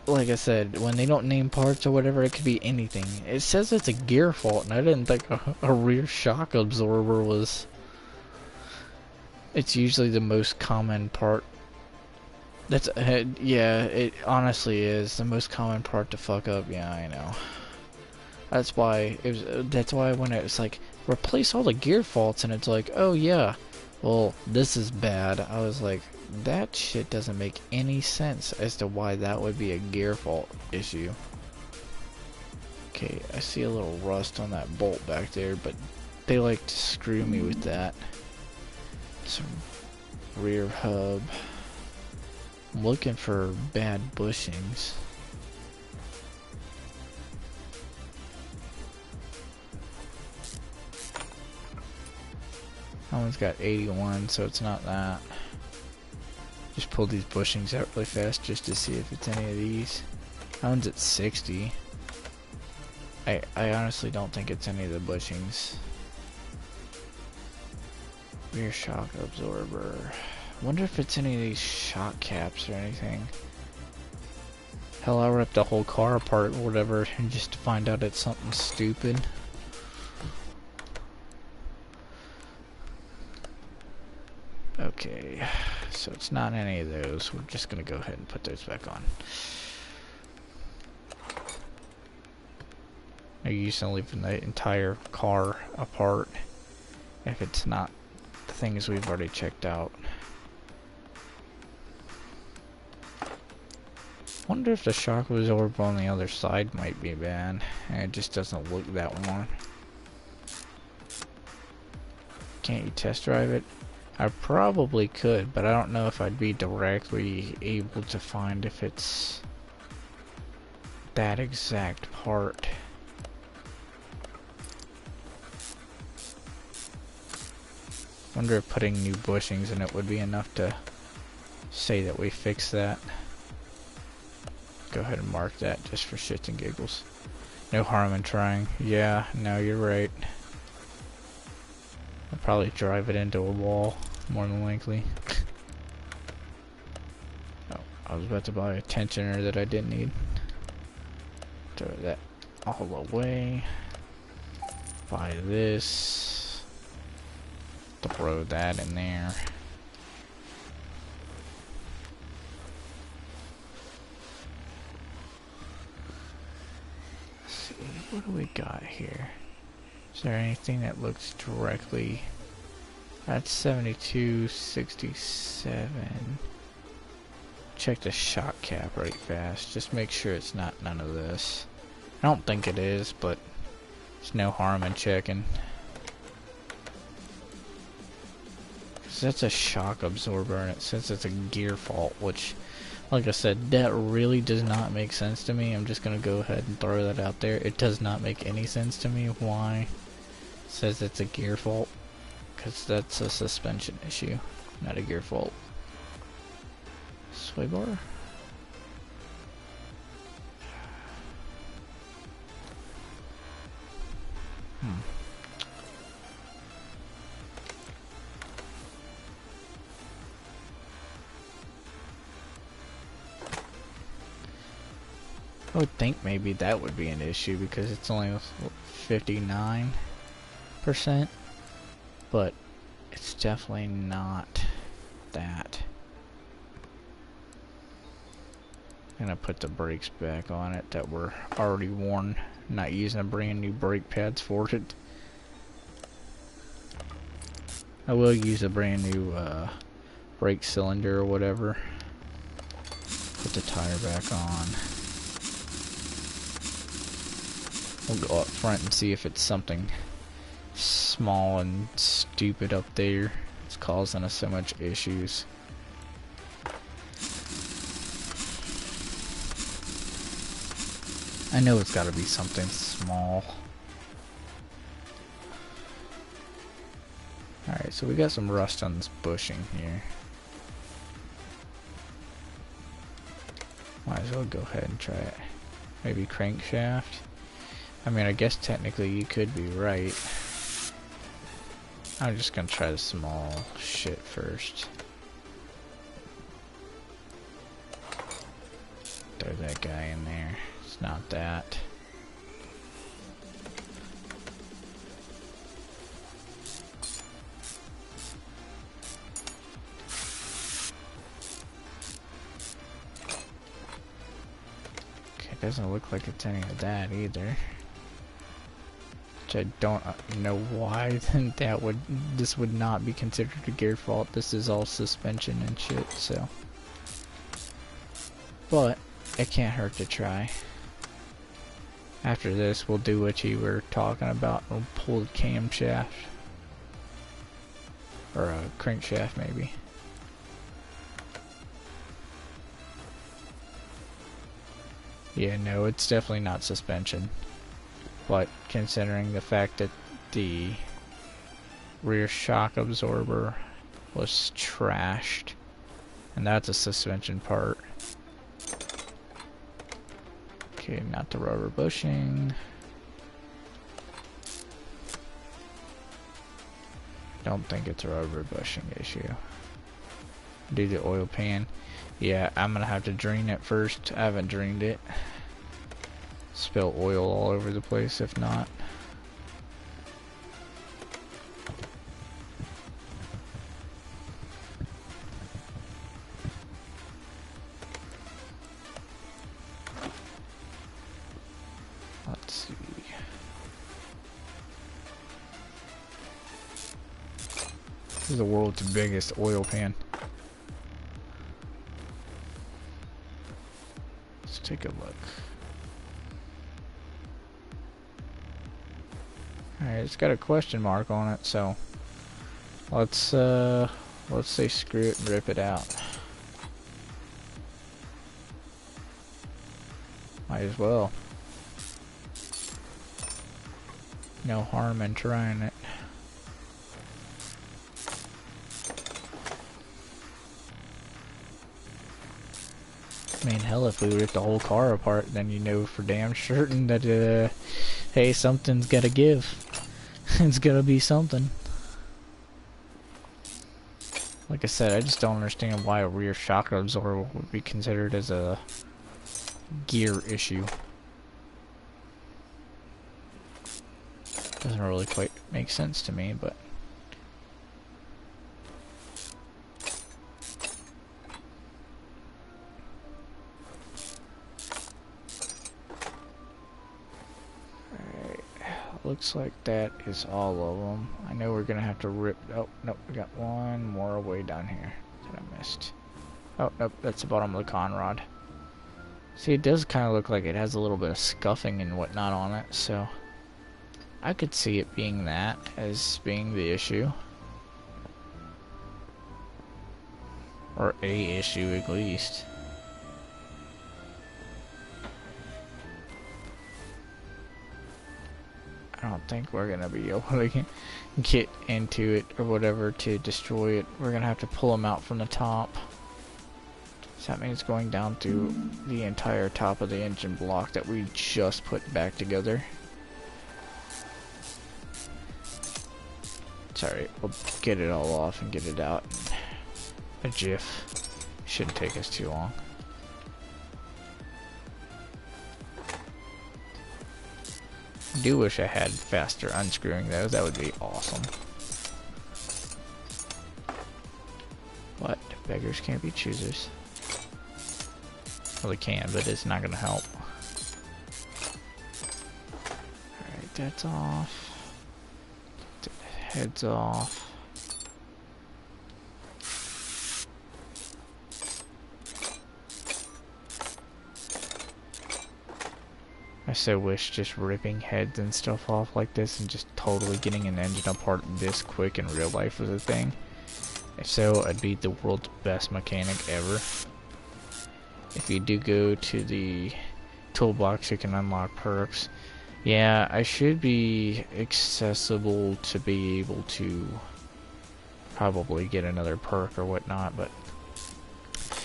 like I said, when they don't name parts or whatever, it could be anything. It says it's a gear fault, and I didn't think a rear shock absorber was... It's usually the most common part. That's... yeah, it honestly is the most common part to fuck up. Yeah, I know. That's why it was... That's why when it's like, replace all the gear faults, and it's like, oh yeah, well, this is bad. I was like... That shit doesn't make any sense as to why that would be a gear fault issue. Okay, I see a little rust on that bolt back there, but they like to screw me with that. Some rear hub. I'm looking for bad bushings. That one's got 81, so it's not that. Just pull these bushings out really fast just to see if it's any of these. That one's at 60. I honestly don't think it's any of the bushings. Rear shock absorber. Wonder if it's any of these shock caps or anything. Hell, I ripped the whole car apart or whatever and just to find out it's something stupid. Okay, so it's not any of those. We're just gonna go ahead and put those back on. No use in leaving the entire car apart if it's not the things we've already checked out. Wonder if the shock absorber on the other side might be bad. And it just doesn't look that one. Can't you test drive it? I probably could, but I don't know if I'd be directly able to find if it's that exact part. Wonder if putting new bushings in it would be enough to say that we fixed that. Go ahead and mark that just for shits and giggles. No harm in trying. Yeah, no, you're right. I'll probably drive it into a wall, more than likely. Oh, I was about to buy a tensioner that I didn't need. Throw that all away. Buy this. Throw that in there. Let's see, what do we got here? Is there anything that looks directly... That's 7267. Check the shock cap right fast. Just make sure it's not none of this. I don't think it is, but there's no harm in checking. Cause that's a shock absorber and it says it's a gear fault, which, like I said, that really does not make sense to me. I'm just gonna go ahead and throw that out there. It does not make any sense to me why it says it's a gear fault. Because that's a suspension issue, not a gear fault. Sway bar? I would think maybe that would be an issue because it's only 59%. But it's definitely not that. I'm gonna put the brakes back on it that were already worn. Not using a brand new brake pads for it. I will use a brand new brake cylinder or whatever. Put the tire back on. We'll go up front and see if it's something small and stupid up there. It's causing us so much issues. I know it's got to be something small. Alright, so we got some rust on this bushing here. Might as well go ahead and try it. Maybe crankshaft? I mean, I guess technically you could be right. I'm just gonna try the small shit first. Throw that guy in there. It's not that. Okay, doesn't look like it's any of that either. Which I don't know why this would not be considered a gear fault. This is all suspension and shit, so. But it can't hurt to try. After this, we'll do what you were talking about. We'll pull the camshaft. Or a crankshaft, maybe. Yeah, no, it's definitely not suspension. But considering the fact that the rear shock absorber was trashed, and that's a suspension part. Okay, not the rubber bushing. Don't think it's a rubber bushing issue. Do the oil pan. Yeah, I'm gonna have to drain it first. I haven't drained it. Spill oil all over the place if not. Let's see. This is the world's biggest oil pan. Let's take a look. Alright, it's got a question mark on it, so let's say screw it and rip it out. Might as well. No harm in trying it. I mean, hell, if we rip the whole car apart, then you know for damn certain that, hey, something's gotta give. It's gotta be something. Like I said, I just don't understand why a rear shock absorber would be considered as a gear issue. Doesn't really quite make sense to me, but... Looks like that is all of them. I know we're gonna have to rip. Oh, nope, we got one more way down here that I missed. Oh, nope, that's the bottom of the con rod. See, it does kind of look like it has a little bit of scuffing and whatnot on it, so I could see it being that as being the issue. Or a issue at least. I don't think we're gonna be able to get into it or whatever to destroy it. We're gonna have to pull them out from the top. So that means going down through the entire top of the engine block that we just put back together. It's alright, we'll get it all off and get it out in a jiff. Shouldn't take us too long. I do wish I had faster unscrewing those, that would be awesome. But beggars can't be choosers. Well, they can, but it's not gonna help. Alright, that's off. Head's off. I so wish just ripping heads and stuff off like this and just totally getting an engine apart this quick in real life was a thing. If so, I'd be the world's best mechanic ever. If you do go to the toolbox, you can unlock perks. Yeah, I should be accessible to be able to probably get another perk or whatnot, but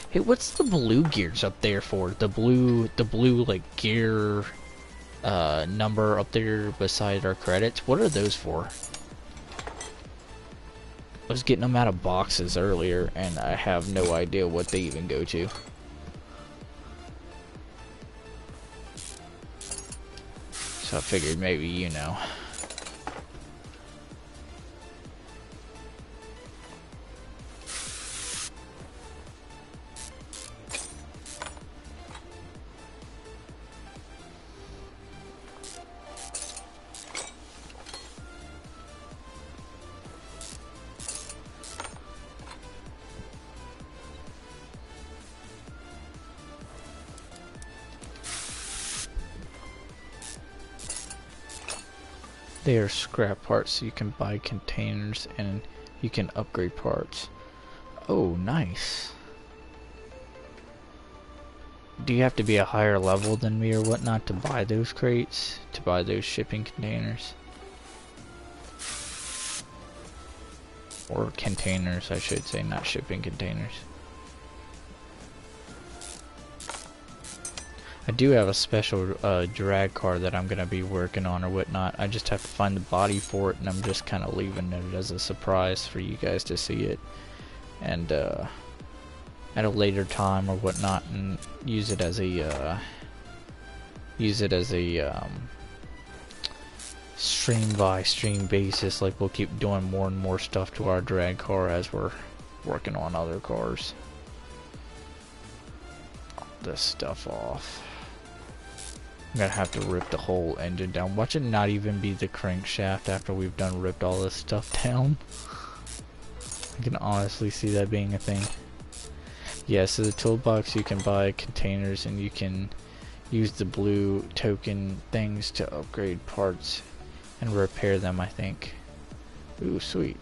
hey, what's the blue gears up there for? The blue like gear number up there beside our credits. What are those for? I was getting them out of boxes earlier, and I have no idea what they even go to. So I figured maybe you know. They are scrap parts, so you can buy containers and you can upgrade parts. Oh, nice. Do you have to be a higher level than me or whatnot to buy those crates? To buy those shipping containers? Or containers, I should say, not shipping containers. I do have a special drag car that I'm going to be working on or whatnot. I just have to find the body for it, and I'm just kind of leaving it as a surprise for you guys to see it. And at a later time or whatnot, and use it as a stream by stream basis. Like, we'll keep doing more and more stuff to our drag car as we're working on other cars. This stuff off. I'm gonna have to rip the whole engine down. Watch it not even be the crankshaft after we've done ripped all this stuff down. I can honestly see that being a thing. Yeah, so the toolbox, you can buy containers and you can use the blue token things to upgrade parts and repair them, I think. Ooh, sweet.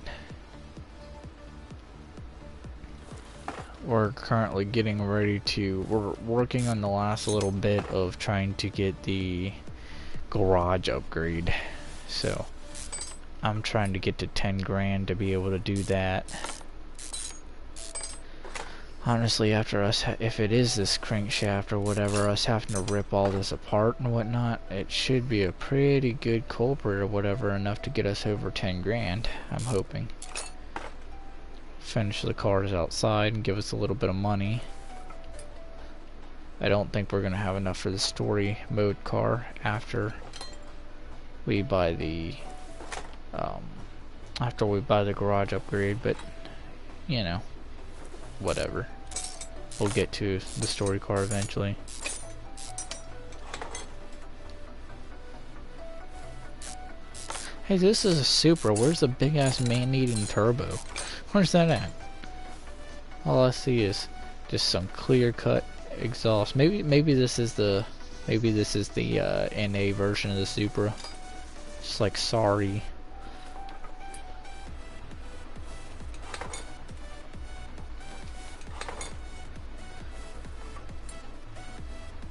We're currently getting ready to, we're working on the last little bit of trying to get the garage upgrade. So I'm trying to get to 10 grand to be able to do that. Honestly, after us, if it is this crankshaft or whatever, us having to rip all this apart and whatnot, it should be a pretty good culprit or whatever, enough to get us over 10 grand, I'm hoping. Finish the cars outside and give us a little bit of money. I don't think we're gonna have enough for the story mode car after we buy the garage upgrade, but you know, whatever. We'll get to the story car eventually. Hey, this is a Supra. Where's the big ass man-eating turbo? Where's that at? All I see is just some clear-cut exhaust. Maybe this is the NA version of the Supra. Just like, sorry.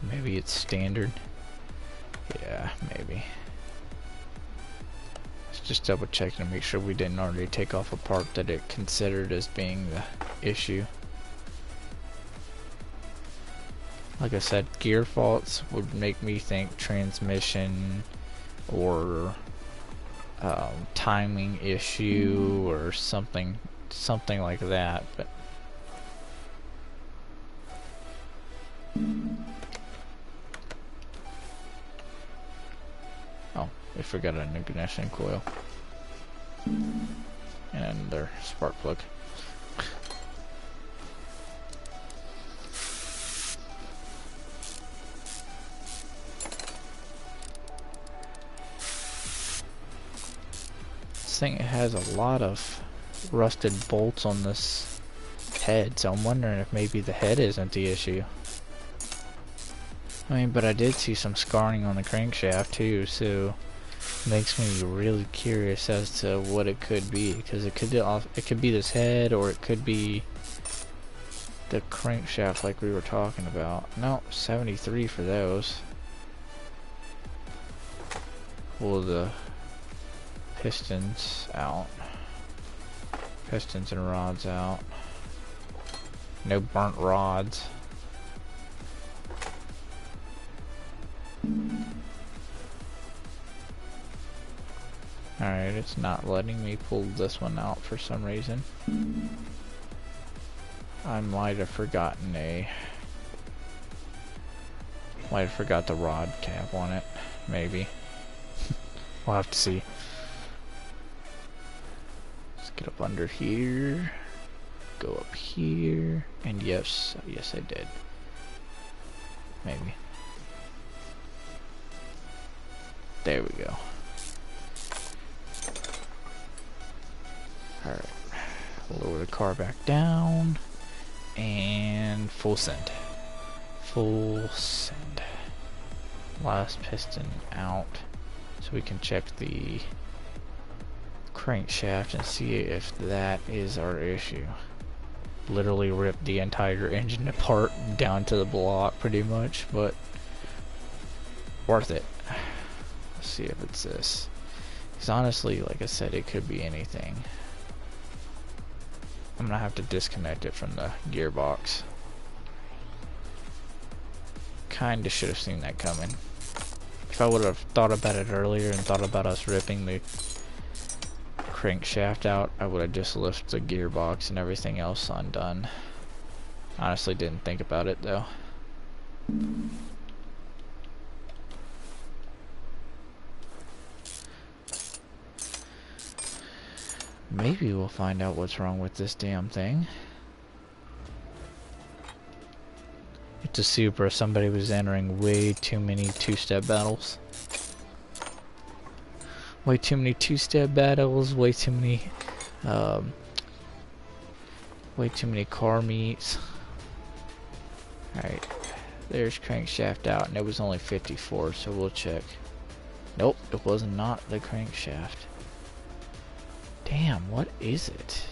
Maybe it's standard. Yeah, maybe. Just double checking to make sure we didn't already take off a part that it considered as being the issue. Like I said, gear faults would make me think transmission or timing issue or something like that, but oh, we forgot an ignition coil and their spark plug. This thing has a lot of rusted bolts on this head, so I'm wondering if maybe the head isn't the issue. I mean, but I did see some scarring on the crankshaft too, so it makes me really curious as to what it could be, because it could be this head, or it could be the crankshaft like we were talking about. No, 73 for those. Pull the pistons out. Pistons and rods out. No burnt rods. Alright, it's not letting me pull this one out for some reason. I might have forgotten forgot the rod cap on it. Maybe. We'll have to see. Let's get up under here. Go up here. And yes I did. Maybe. There we go. Alright. Lower the car back down. And full send. Full send. Last piston out. So we can check the crankshaft and see if that is our issue. Literally ripped the entire engine apart down to the block pretty much, but worth it. Let's see if it's this. Because honestly, like I said, it could be anything. I'm gonna have to disconnect it from the gearbox. Kinda should have seen that coming. If I would have thought about it earlier and thought about us ripping the crankshaft out, I would have just left the gearbox and everything else undone. Honestly, didn't think about it though. Maybe we'll find out what's wrong with this damn thing. It's a Supra. Somebody was entering way too many two-step battles. Way too many two-step battles. Way too many car meets. Alright. There's crankshaft out, and it was only 54, so we'll check. Nope, it was not the crankshaft. Damn, what is it?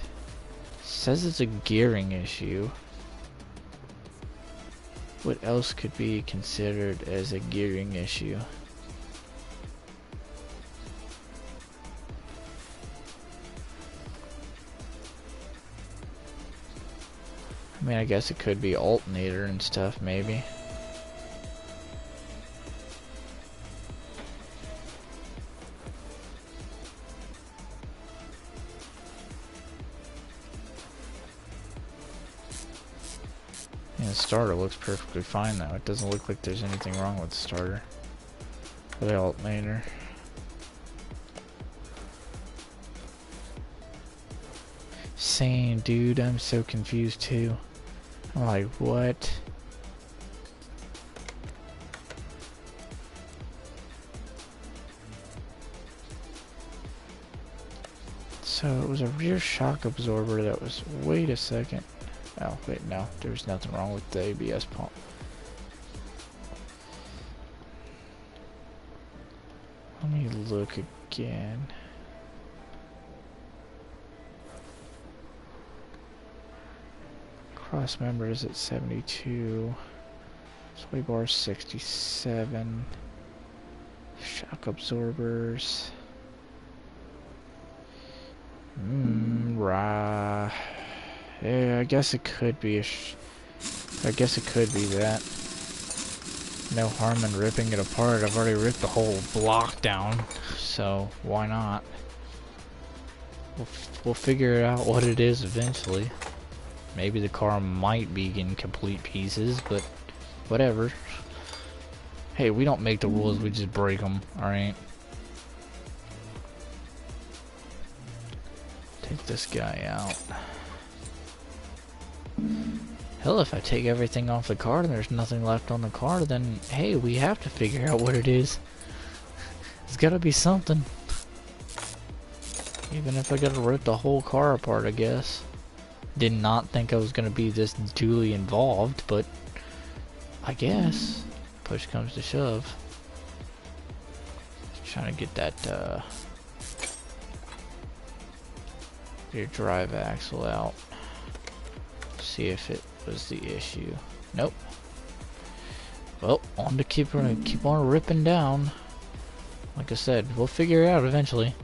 It says it's a gearing issue. What else could be considered as a gearing issue? I mean, I guess it could be alternator and stuff, maybe. Yeah, the starter looks perfectly fine though. It doesn't look like there's anything wrong with the starter. Or the alternator. Same, dude, I'm so confused too. I'm like, what? So it was a rear shock absorber that was, wait a second. Oh, wait, no, there's nothing wrong with the ABS pump. Let me look again. Cross member is at 72. Sway bar 67. Shock absorbers. Right. Yeah, I guess it could be I guess it could be that. No harm in ripping it apart. I've already ripped the whole block down, so why not? We'll figure out what it is eventually. Maybe the car might be in complete pieces, but whatever. Hey, we don't make the rules, we just break them, alright? Take this guy out. Hell, if I take everything off the car and there's nothing left on the car, then hey, we have to figure out what it is. It's gotta be something. Even if I gotta rip the whole car apart, I guess. Did not think I was gonna be this duly involved, but I guess push comes to shove. Just trying to get that your drive axle out. See if it was the issue. Nope. Well, on to keep on ripping down. Like I said, we'll figure it out eventually.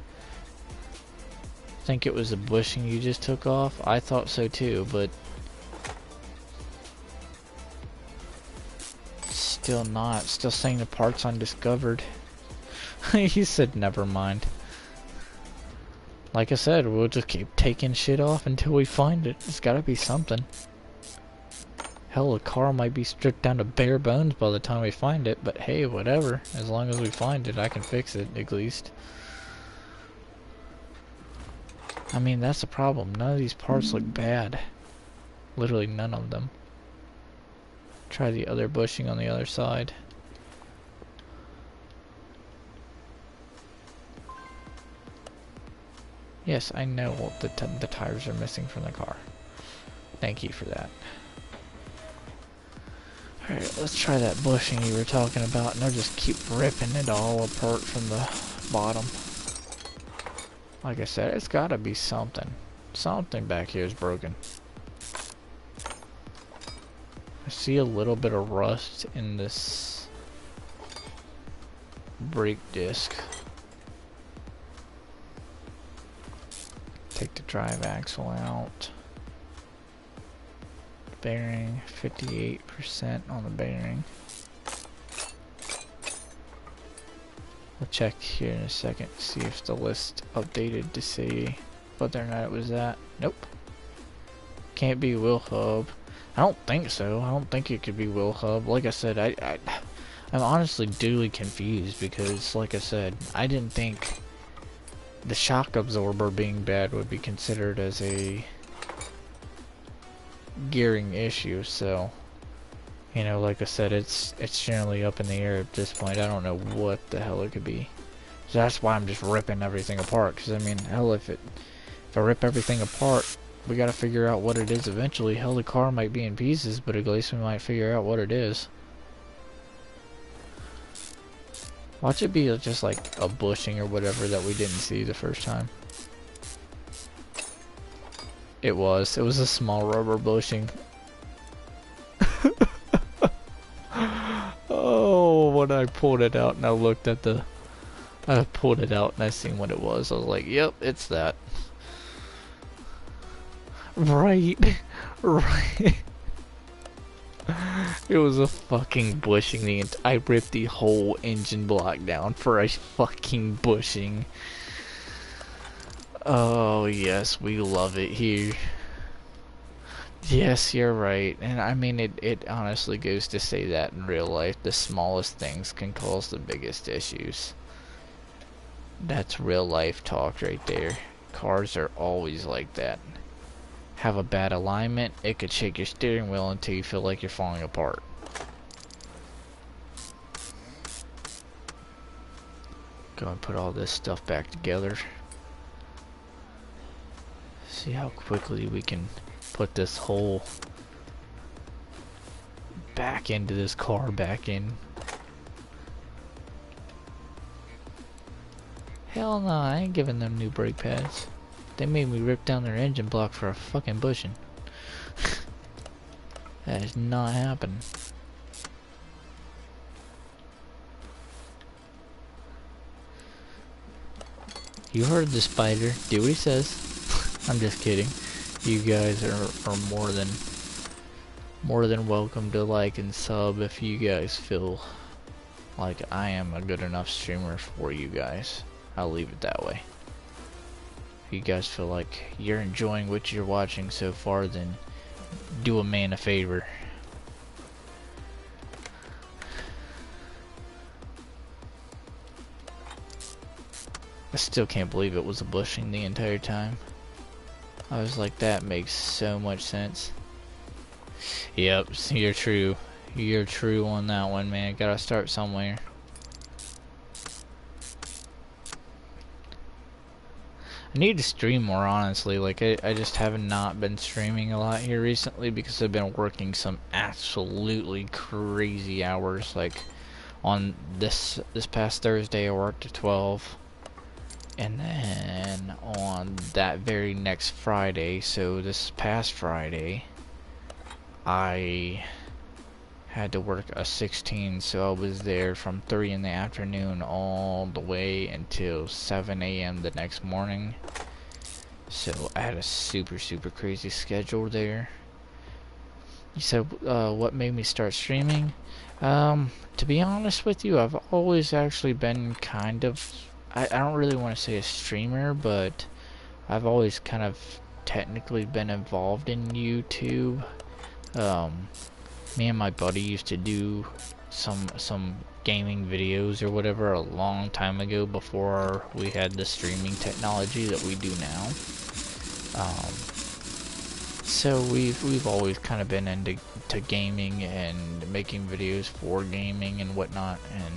think it was the bushing you just took off. I thought so too, but still not. Still saying the part's undiscovered. He said never mind. Like I said, we'll just keep taking shit off until we find it. There's gotta be something. Hell, the car might be stripped down to bare bones by the time we find it, but hey, whatever. As long as we find it, I can fix it, at least. I mean, that's the problem. None of these parts look bad. Literally none of them. Try the other bushing on the other side. Yes, I know what the tires are missing from the car. Thank you for that. Alright, let's try that bushing you were talking about, and I'll just keep ripping it all apart from the bottom. Like I said, it's gotta be something. Something back here is broken. I see a little bit of rust in this brake disc. Take the drive axle out. Bearing, 58% on the bearing. We'll check here in a second, see if the list updated to see whether or not it was that. Nope. Can't be wheel hub. I don't think so. I don't think it could be wheel hub. Like I said, I'm honestly duly confused because, like I said, I didn't think the shock absorber being bad would be considered as a gearing issue, so you know, like I said, it's generally up in the air at this point. I don't know what the hell it could be. So that's why I'm just ripping everything apart, because I mean, hell, if I rip everything apart, we gotta figure out what it is eventually. Hell, the car might be in pieces, but at least we might figure out what it is. Watch it be just like a bushing or whatever that we didn't see the first time. It was a small rubber bushing. Oh, when I pulled it out and I looked at I pulled it out and I seen what it was. I was like, yep, it's that. Right. Right. It was a fucking bushing. I ripped the whole engine block down for a fucking bushing. Oh, yes, we love it here. Yes, you're right. And I mean, it honestly goes to say that in real life, the smallest things can cause the biggest issues. That's real life talk right there. Cars are always like that. Have a bad alignment, it could shake your steering wheel until you feel like you're falling apart. Go and put all this stuff back together. See how quickly we can put this whole back into this car back in. Hell no, I ain't giving them new brake pads. They made me rip down their engine block for a fucking bushing. That is not happening. You heard the spider. Do what he says. I'm just kidding. You guys are more than welcome to like and sub if you guys feel like I am a good enough streamer for you guys. I'll leave it that way. If you guys feel like you're enjoying what you're watching so far, then do a man a favor. I still can't believe it was a bushing the entire time. I was like, that makes so much sense. Yep, you're true. You're true on that one, man. Gotta start somewhere. I need to stream more, honestly. Like, I just have not been streaming a lot here recently because I've been working some absolutely crazy hours. Like, on this past Thursday I worked at 12. And then on that very next Friday, so this past Friday, I had to work a 16, so I was there from 3 in the afternoon all the way until 7 a.m. the next morning. So I had a super crazy schedule there. You said, what made me start streaming? To be honest with you, I've always actually been kind of, I don't really want to say a streamer, but I've always kind of technically been involved in YouTube. Me and my buddy used to do some gaming videos or whatever a long time ago before we had the streaming technology that we do now. So we've always kind of been into gaming and making videos for gaming and whatnot, and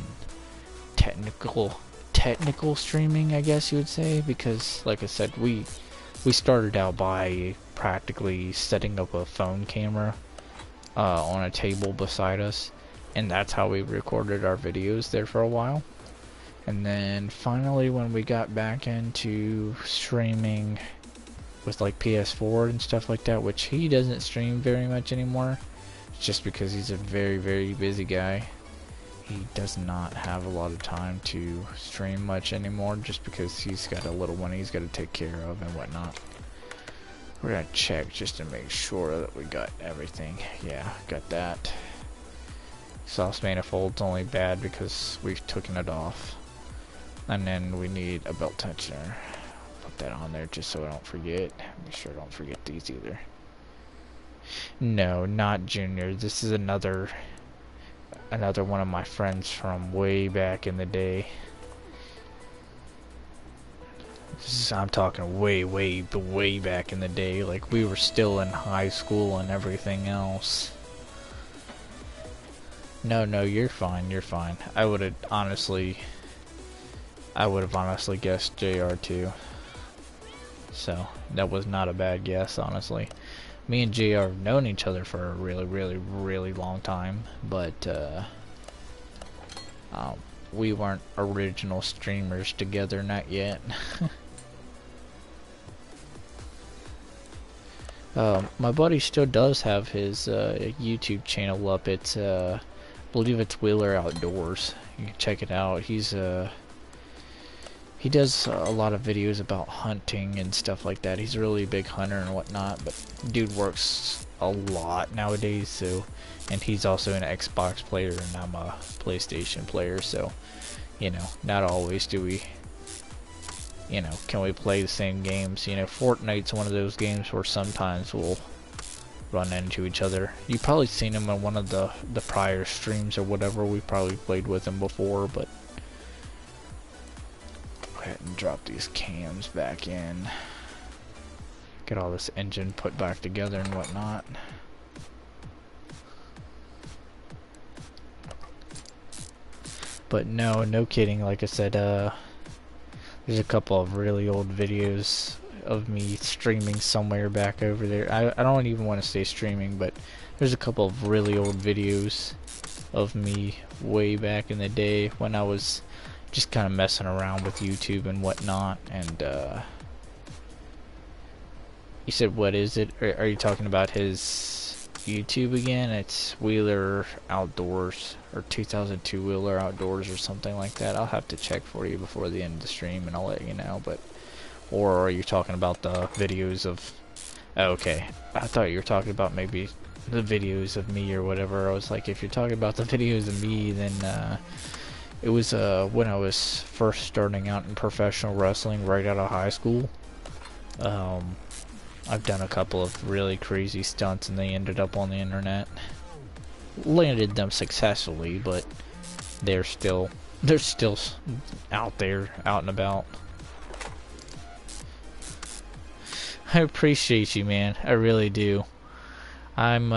technical streaming, I guess you would say, because like I said, we started out by practically setting up a phone camera on a table beside us, and that's how we recorded our videos there for a while. And then finally, when we got back into streaming with like PS4 and stuff like that, which he doesn't stream very much anymore, just because he's a very busy guy. He does not have a lot of time to stream much anymore, just because he's got a little one he's got to take care of and whatnot. We're gonna check just to make sure that we got everything. Yeah, got that. Sauce manifold's only bad because we've taken it off. And then we need a belt tensioner. Put that on there just so I don't forget. Make sure I don't forget these either. No, not Junior. This is another one of my friends from way back in the day. I'm talking way back in the day. Like, we were still in high school and everything else. No, you're fine. You're fine. I would have honestly guessed JR too. So that was not a bad guess, honestly. Me and JR have known each other for a really long time, but we weren't original streamers together, not yet. My buddy still does have his YouTube channel up. It's I believe it's Wheeler Outdoors. You can check it out. He does a lot of videos about hunting and stuff like that. He's a really big hunter and whatnot, but dude works a lot nowadays, so, and he's also an Xbox player and I'm a PlayStation player, so, you know, not always do we, you know, can we play the same games. You know, Fortnite's one of those games where sometimes we'll run into each other. You've probably seen him on one of the prior streams or whatever. We probably played with him before, but go ahead and drop these cams back in. Get all this engine put back together and whatnot. But no kidding, like I said, there's a couple of really old videos of me streaming somewhere back over there. I don't even want to say streaming, but there's a couple of really old videos of me way back in the day when I was just kind of messing around with YouTube and whatnot. And you said, what is it? Are you talking about his YouTube again? It's Wheeler Outdoors, or 2002 Wheeler Outdoors or something like that. I'll have to check for you before the end of the stream and I'll let you know. But or are you talking about the videos of, oh, okay, I thought you were talking about maybe the videos of me or whatever. I was like, if you're talking about the videos of me, then it was when I was first starting out in professional wrestling right out of high school. I've done a couple of really crazy stunts and they ended up on the internet. Landed them successfully, but they're still out there, out and about. I appreciate you, man. I really do. I'm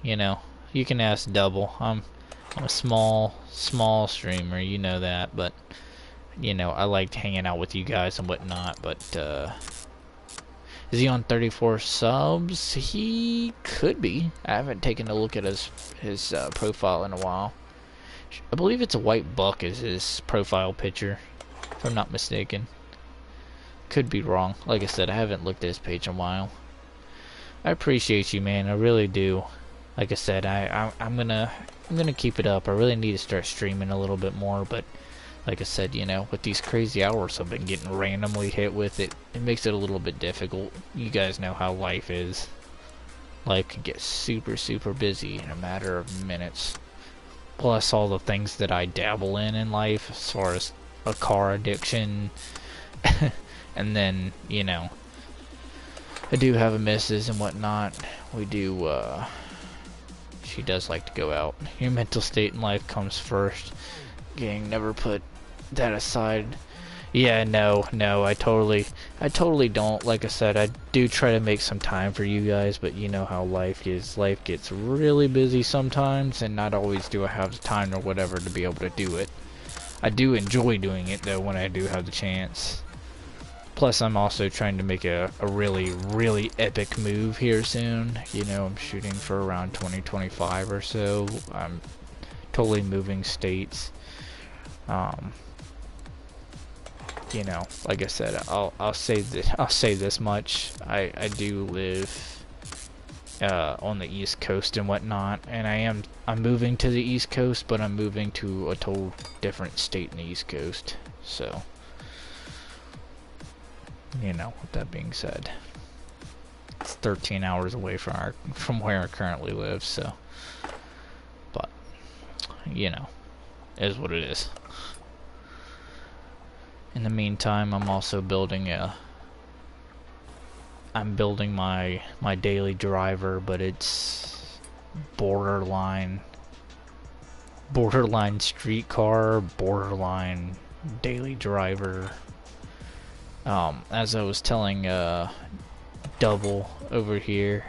you know, you can ask Double. I'm a small streamer, you know that, but you know, I liked hanging out with you guys and whatnot. But is he on 34 subs? He could be. I haven't taken a look at his profile in a while. I believe it's a white buck is his profile picture, if I'm not mistaken. Could be wrong. Like I said, I haven't looked at his page in a while. I appreciate you, man. I really do. Like I said, I'm gonna keep it up. I really need to start streaming a little bit more, but like I said, you know, with these crazy hours I've been getting randomly hit with, it makes it a little bit difficult. You guys know how life is. Life can get super, super busy in a matter of minutes. Plus all the things that I dabble in life, as far as a car addiction, and then, you know, I do have a missus and whatnot. We do, she does like to go out. Your mental state in life comes first. Gang, never put that aside. Yeah, no, I totally don't. Like I said, I do try to make some time for you guys, but you know how life is. Life gets really busy sometimes, and not always do I have the time or whatever to be able to do it. I do enjoy doing it, though, when I do have the chance. Plus, I'm also trying to make a really, really epic move here soon. You know, I'm shooting for around 2025 or so. I'm totally moving states. You know, like I said, I'll say this much. I do live on the East Coast and whatnot, and I'm moving to the East Coast, but I'm moving to a total different state in the East Coast. So, you know, with that being said, it's 13 hours away from where I currently live. So, but you know, it is what it is. In the meantime, I'm also building my daily driver, but it's borderline streetcar, borderline daily driver. As I was telling Double over here,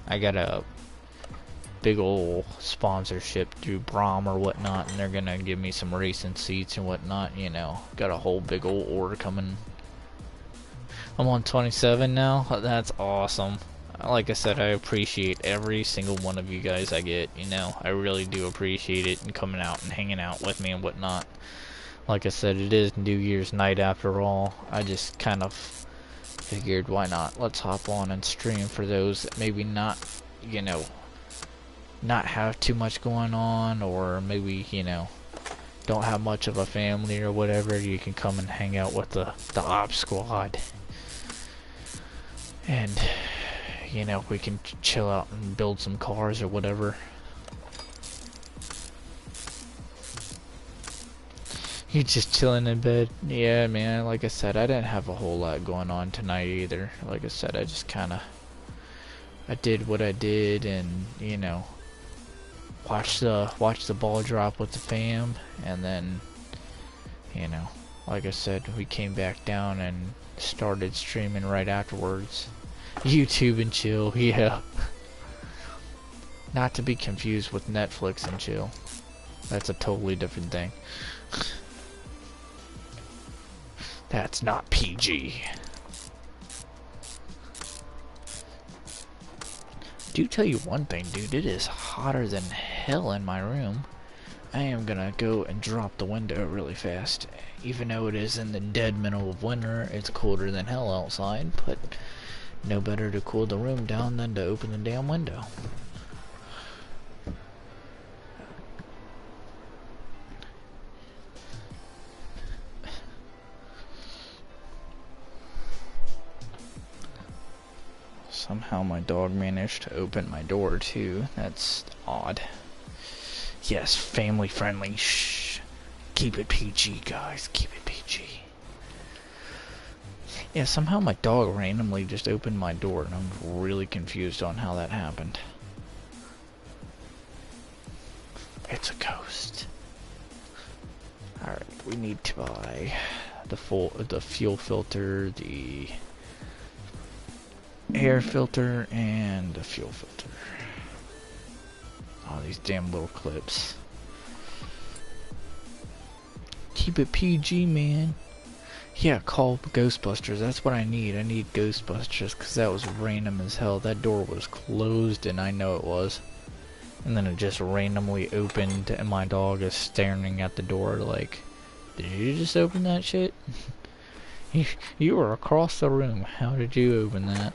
I got a big ol' sponsorship through Brom or whatnot, and they're gonna give me some racing seats and whatnot. You know, got a whole big ol' order coming. I'm on 27 now. That's awesome. Like I said, I appreciate every single one of you guys I get. You know, I really do appreciate it, and coming out and hanging out with me and whatnot. Like I said, it is New Year's night after all. I just kind of figured, why not? Let's hop on and stream for those that maybe not, you know, not have too much going on, or maybe, you know, don't have much of a family or whatever. You can come and hang out with the op squad, and you know, we can chill out and build some cars or whatever. You just chilling in bed? Yeah, man, like I said, I didn't have a whole lot going on tonight either. Like I said, I just kinda did what I did, and you know, watch the ball drop with the fam, and then, you know, like I said, we came back down and started streaming right afterwards. YouTube and chill, yeah. Not to be confused with Netflix and chill. That's a totally different thing. That's not PG. Do tell you one thing, dude, it is hotter than hell in my room. I am gonna go and drop the window really fast. Even though it is in the dead middle of winter, it's colder than hell outside, but no better to cool the room down than to open the damn window. Somehow my dog managed to open my door too. That's odd. Yes, family friendly. Shh. Keep it PG, guys. Keep it PG. Yeah, somehow my dog randomly just opened my door, and I'm really confused on how that happened. It's a ghost. Alright, we need to buy the fuel filter, the air filter, and the fuel filter. Oh, these damn little clips. Keep it PG, man. Yeah, call Ghostbusters. That's what I need. I need Ghostbusters, because that was random as hell. That door was closed, and I know it was. And then it just randomly opened, and my dog is staring at the door like, did you just open that shit? You were across the room. How did you open that?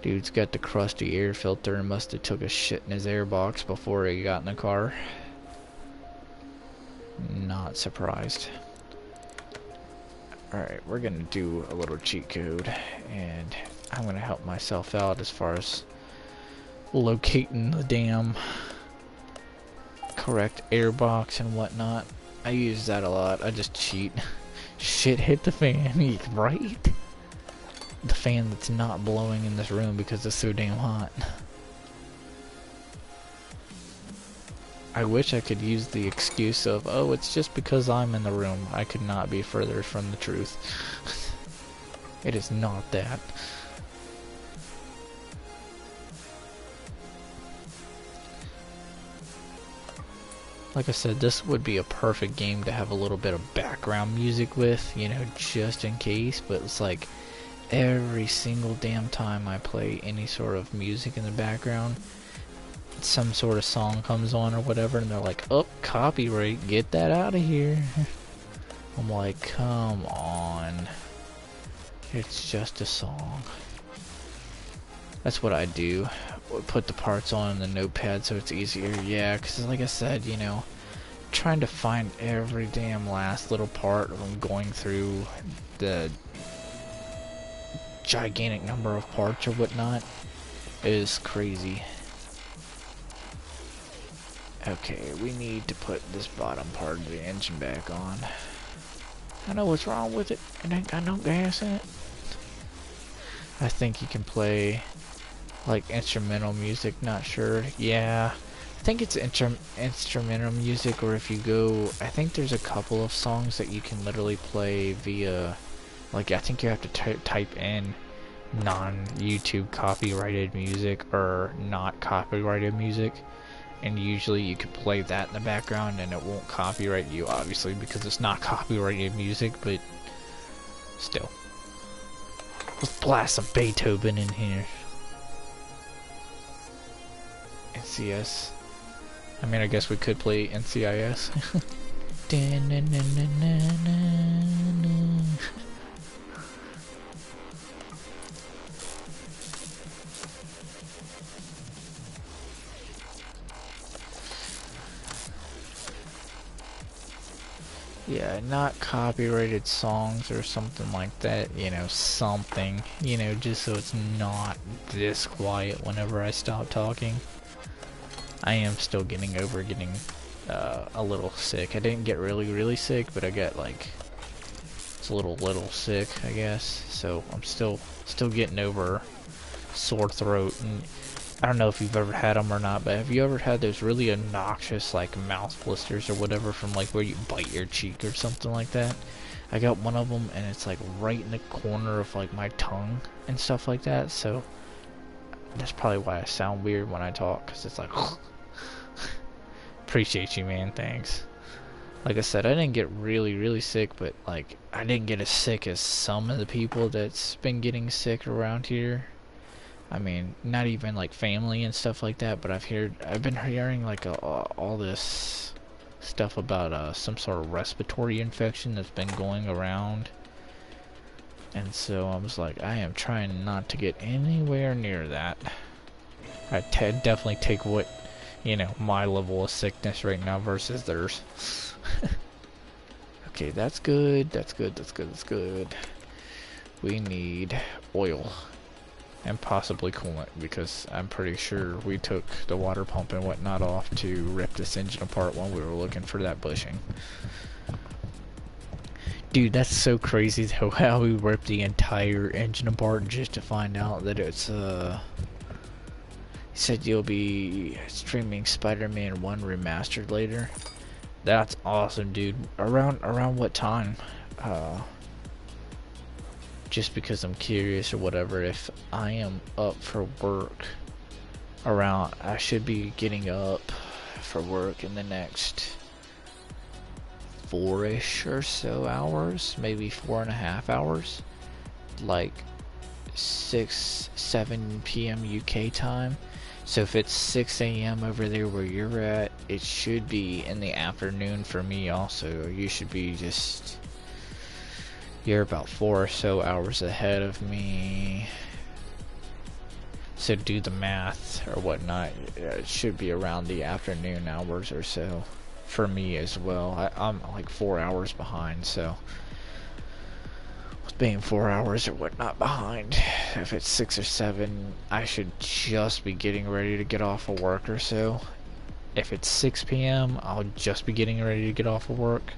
Dude's got the crusty air filter and must have took a shit in his air box before he got in the car. Not surprised. Alright, we're gonna do a little cheat code, and I'm gonna help myself out as far as locating the damn correct airbox and whatnot. I use that a lot. I just cheat. Shit hit the fan, right? The fan that's not blowing in this room because it's so damn hot. I wish I could use the excuse of, oh, it's just because I'm in the room. I could not be further from the truth. It is not that. Like I said, this would be a perfect game to have a little bit of background music with, you know, just in case, but it's like every single damn time I play any sort of music in the background, some sort of song comes on or whatever, and they're like, oh, copyright, get that out of here. I'm like, come on. It's just a song. That's what I do. Put the parts on the notepad so it's easier. Yeah, because like I said, you know, trying to find every damn last little part of them going through the gigantic number of parts or whatnot is crazy. Okay, we need to put this bottom part of the engine back on. I know what's wrong with it. It ain't got no gas in it. I think you can play like instrumental music, not sure. Yeah, I think it's instrumental music, or if you go, I think there's a couple of songs that you can literally play via, like, I think you have to type in non-YouTube copyrighted music or not copyrighted music, and usually you can play that in the background and it won't copyright you, obviously, because it's not copyrighted music, but still. Let's blast some Beethoven in here. NCS. I mean, I guess we could play NCIS. Yeah, not copyrighted songs or something like that, you know, something, you know, just so it's not this quiet whenever I stop talking. I am still getting over getting a little sick. I didn't get really sick, but I got like, it's a little sick, I guess. So I'm still getting over sore throat, and I don't know if you've ever had them or not, but have you ever had those really obnoxious like mouth blisters or whatever from like where you bite your cheek or something like that? I got one of them, and it's like right in the corner of like my tongue and stuff like that. So that's probably why I sound weird when I talk, because it's like appreciate you, man, thanks. Like I said, I didn't get really sick, but like I didn't get as sick as some of the people that's been getting sick around here. I mean, not even like family and stuff like that, but I've been hearing like all this stuff about some sort of respiratory infection that's been going around. And so I was like, I am trying not to get anywhere near that. I definitely take what, you know, my level of sickness right now versus theirs. Okay, that's good. That's good. We need oil. And possibly coolant, because I'm pretty sure we took the water pump and whatnot off to rip this engine apart when we were looking for that bushing. Dude, that's so crazy though, how we ripped the entire engine apart just to find out that it's he said you'll be streaming Spider-Man 1 remastered later. That's awesome, dude. Around what time? Just because I'm curious or whatever, if I am up for work around, I should be getting up for work in the next 4-ish or so hours, maybe 4.5 hours, like 7 p.m. UK time. So if it's 6 a.m. over there where you're at, it should be in the afternoon for me also. You should be just, you're about 4 or so hours ahead of me. So do the math or whatnot. It should be around the afternoon hours or so. for me as well. I'm like 4 hours behind, so with being 4 hours or whatnot behind, if it's 6 or 7, I should just be getting ready to get off of work or so. If it's 6 p.m., I'll just be getting ready to get off of work.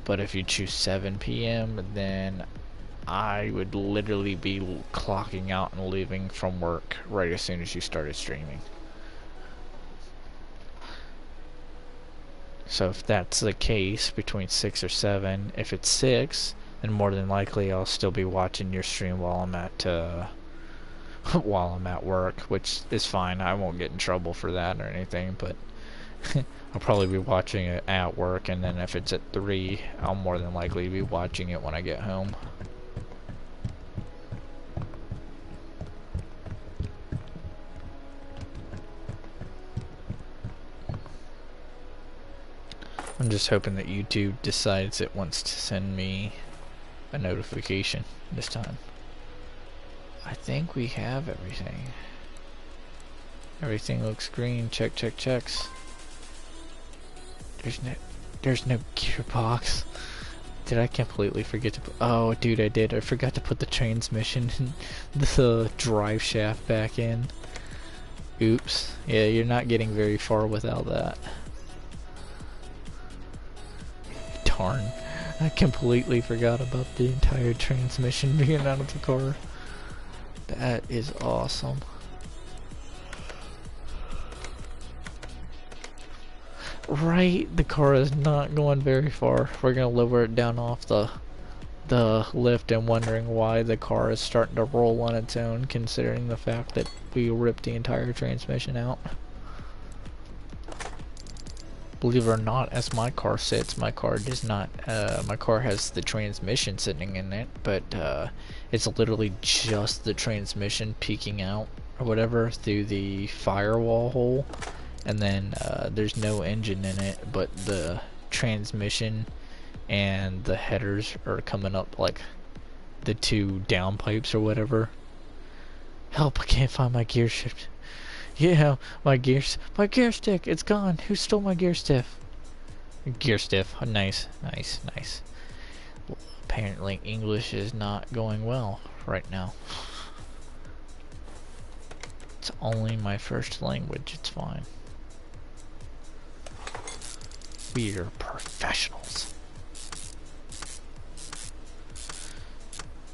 But if you choose 7 p.m., then I would literally be clocking out and leaving from work right as soon as you started streaming. So if that's the case, between 6 or 7, if it's 6, then more than likely I'll still be watching your stream while I'm at while I'm at work, which is fine. I won't get in trouble for that or anything, but I'll probably be watching it at work, and then if it's at 3, I'll more than likely be watching it when I get home. I'm just hoping that YouTube decides it wants to send me a notification this time. I think we have everything. Everything looks green. Check, check, checks. There's no gearbox. Did I completely forget to put... Oh, dude, I did. I forgot to put the transmission and the drive shaft back in. Oops. Yeah, you're not getting very far without that. Darn. I completely forgot about the entire transmission being out of the car. That is awesome. Right, the car is not going very far. We're gonna lower it down off the lift and wondering why the car is starting to roll on its own, considering the fact that we ripped the entire transmission out. Believe it or not, as my car sits, my car does not, my car has the transmission sitting in it, but it's literally just the transmission peeking out or whatever through the firewall hole, and then there's no engine in it, but the transmission and the headers are coming up like the 2 downpipes or whatever. Help, I can't find my gear shift. Yeah, my gear stick, it's gone. Who stole my gear stick? Gear stick. Oh, nice, nice, nice. Well, apparently English is not going well right now. It's only my first language, it's fine. We are professionals.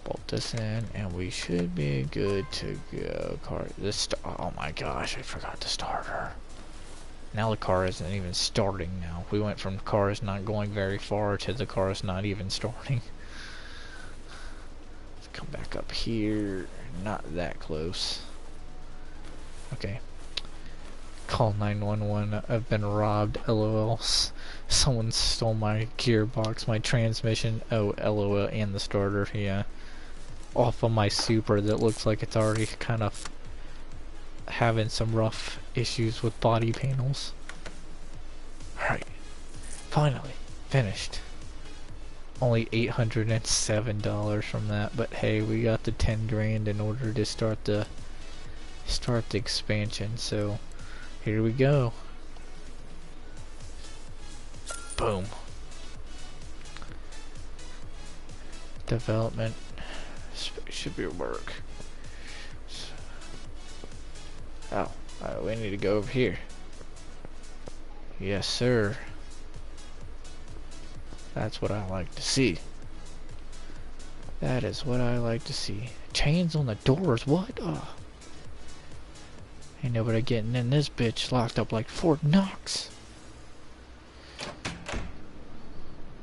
Bolt this in, and we should be good to go. Oh my gosh, I forgot to start her. Now the car isn't even starting now. We went from the car is not going very far to the car is not even starting. Let's come back up here. Not that close. Okay. Call 911. I've been robbed. LOL. Someone stole my gearbox, my transmission. Oh, LOL, and the starter. Yeah. Off of my Super that looks like it's already kind of having some rough issues with body panels. Alright, finally finished. Only $807 from that, but hey, we got the 10 grand in order to start the expansion, so here we go. Boom. Development should be work. Oh, we need to go over here. Yes, sir. That's what I like to see. That is what I like to see. Chains on the doors, what? Oh. Ain't nobody getting in this bitch, locked up like Fort Knox.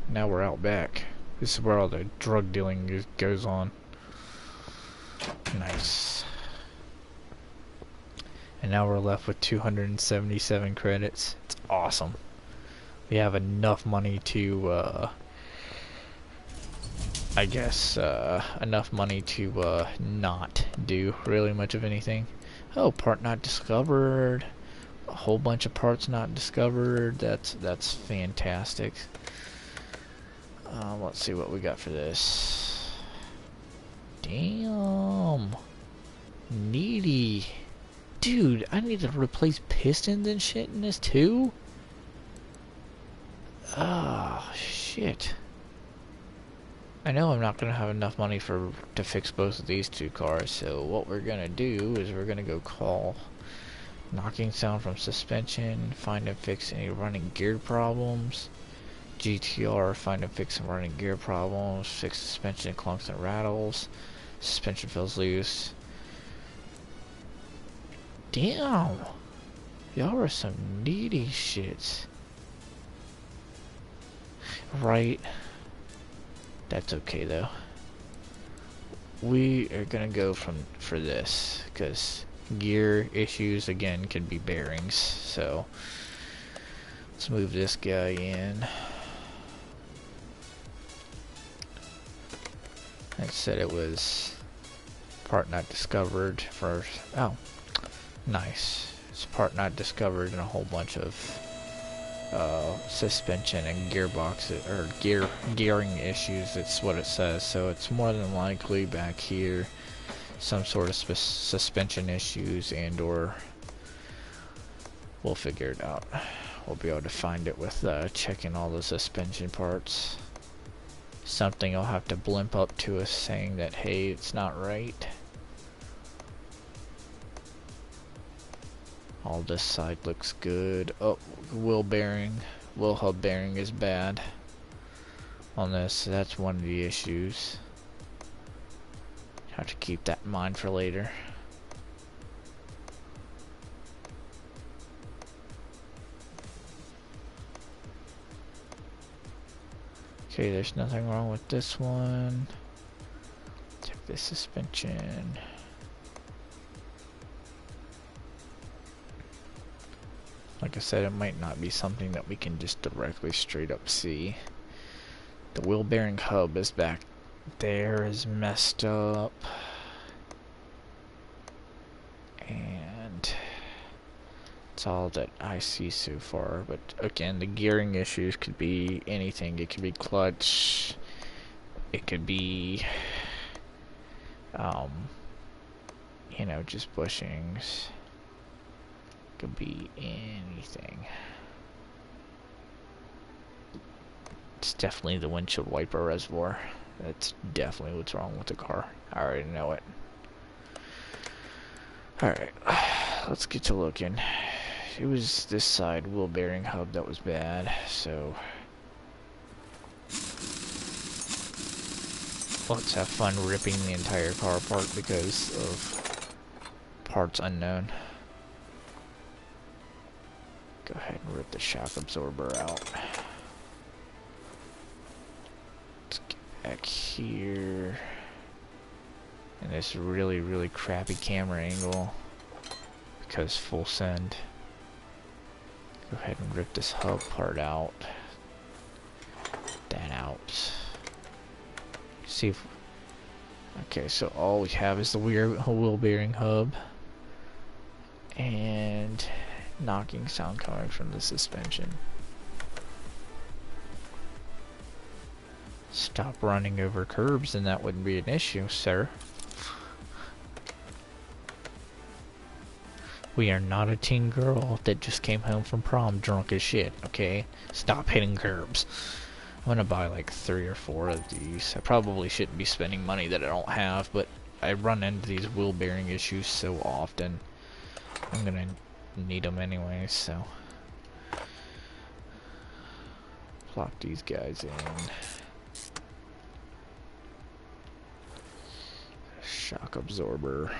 Now we're out back. This is where all the drug dealing goes on. Nice. And now we're left with 277 credits. It's awesome. We have enough money to, I guess, enough money to, not do really much of anything. Oh, part not discovered. A whole bunch of parts not discovered. That's fantastic. Let's see what we got for this. Damn. Needy. Dude, I need to replace pistons and shit in this too? Oh, shit. I know I'm not gonna have enough money to fix both of these two cars, so what we're gonna do is we're gonna go call knocking sound from suspension, find and fix any running gear problems. GTR, find and fix some running gear problems, fix suspension clunks and rattles, suspension feels loose. Damn! Y'all are some needy shits. Right. That's okay though. We are gonna go for this, because gear issues again could be bearings, so let's move this guy in. It said it was part not discovered for, oh, nice. It's part not discovered in a whole bunch of suspension and gearbox or gearing issues. It's what it says, so it's more than likely back here some sort of suspension issues, and or we'll figure it out. We'll be able to find it with checking all the suspension parts. Something will have to blimp up to us saying that, hey, it's not right. All this side looks good. Oh, wheel hub bearing is bad on this, so that's one of the issues. Have to keep that in mind for later. Okay, there's nothing wrong with this one. Check the suspension. Like I said, it might not be something that we can just directly straight up see. The wheel bearing hub is back there, is messed up. And it's all that I see so far. But again, the gearing issues could be anything. It could be clutch. It could be, you know, just bushings. Could be anything. It's definitely the windshield wiper reservoir. That's definitely what's wrong with the car. I already know it. Alright, let's get to looking. It was this side wheel bearing hub that was bad, so let's have fun ripping the entire car apart because of parts unknown. Go ahead and rip the shock absorber out. Let's get back here. And this really crappy camera angle because full send. Go ahead and rip this hub part out. That out. See if, okay, so all we have is the wheel bearing hub and knocking sound coming from the suspension. Stop running over curbs and that wouldn't be an issue, sir. We are not a teen girl that just came home from prom drunk as shit, okay? Stop hitting curbs. I'm gonna buy like 3 or 4 of these. I probably shouldn't be spending money that I don't have, but I run into these wheel bearing issues so often. I'm gonna need them anyway, so. Plop these guys in. Shock absorber.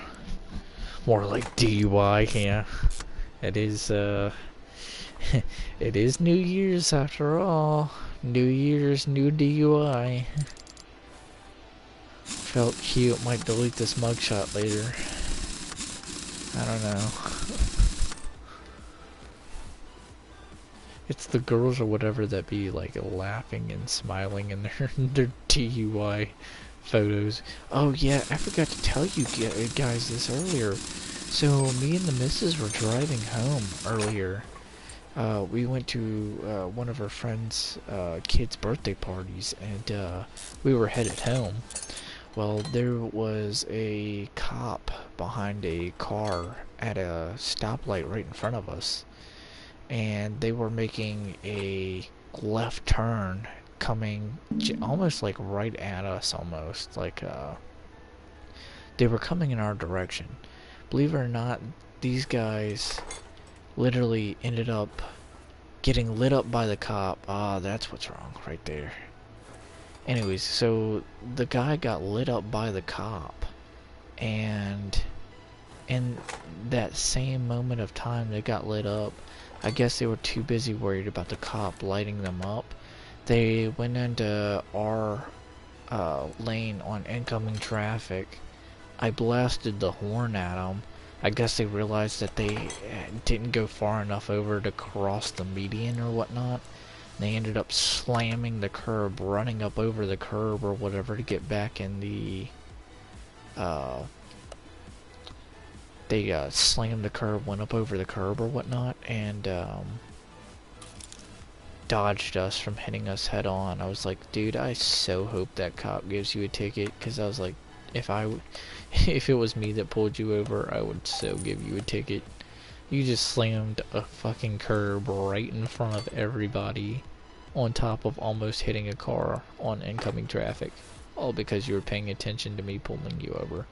More like DUI, yeah. It is, it is New Year's after all. New Year's, new DUI. Felt cute, might delete this mugshot later. I don't know. It's the girls or whatever that be like laughing and smiling in their DUI photos. Oh yeah, I forgot to tell you guys this earlier. So me and the missus were driving home earlier. We went to one of our friends' kids' birthday parties, and we were headed home. Well, there was a cop behind a car at a stoplight right in front of us, and they were making a left turn coming almost like right at us, almost like they were coming in our direction. Believe it or not, these guys literally ended up getting lit up by the cop. Ah, that's what's wrong right there. Anyways, so the guy got lit up by the cop, and in that same moment of time they got lit up, I guess they were too busy worried about the cop lighting them up. They went into our lane on incoming traffic. I blasted the horn at them. I guess they realized that they didn't go far enough over to cross the median or whatnot. They ended up slamming the curb, running up over the curb or whatever to get back in the they slammed the curb, went up over the curb or whatnot, and dodged us from hitting us head on. I was like, dude, I so hope that cop gives you a ticket, because I was like, if it was me that pulled you over, I would so give you a ticket. You just slammed a fucking curb right in front of everybody, on top of almost hitting a car on incoming traffic, all because you were paying attention to me pulling you over.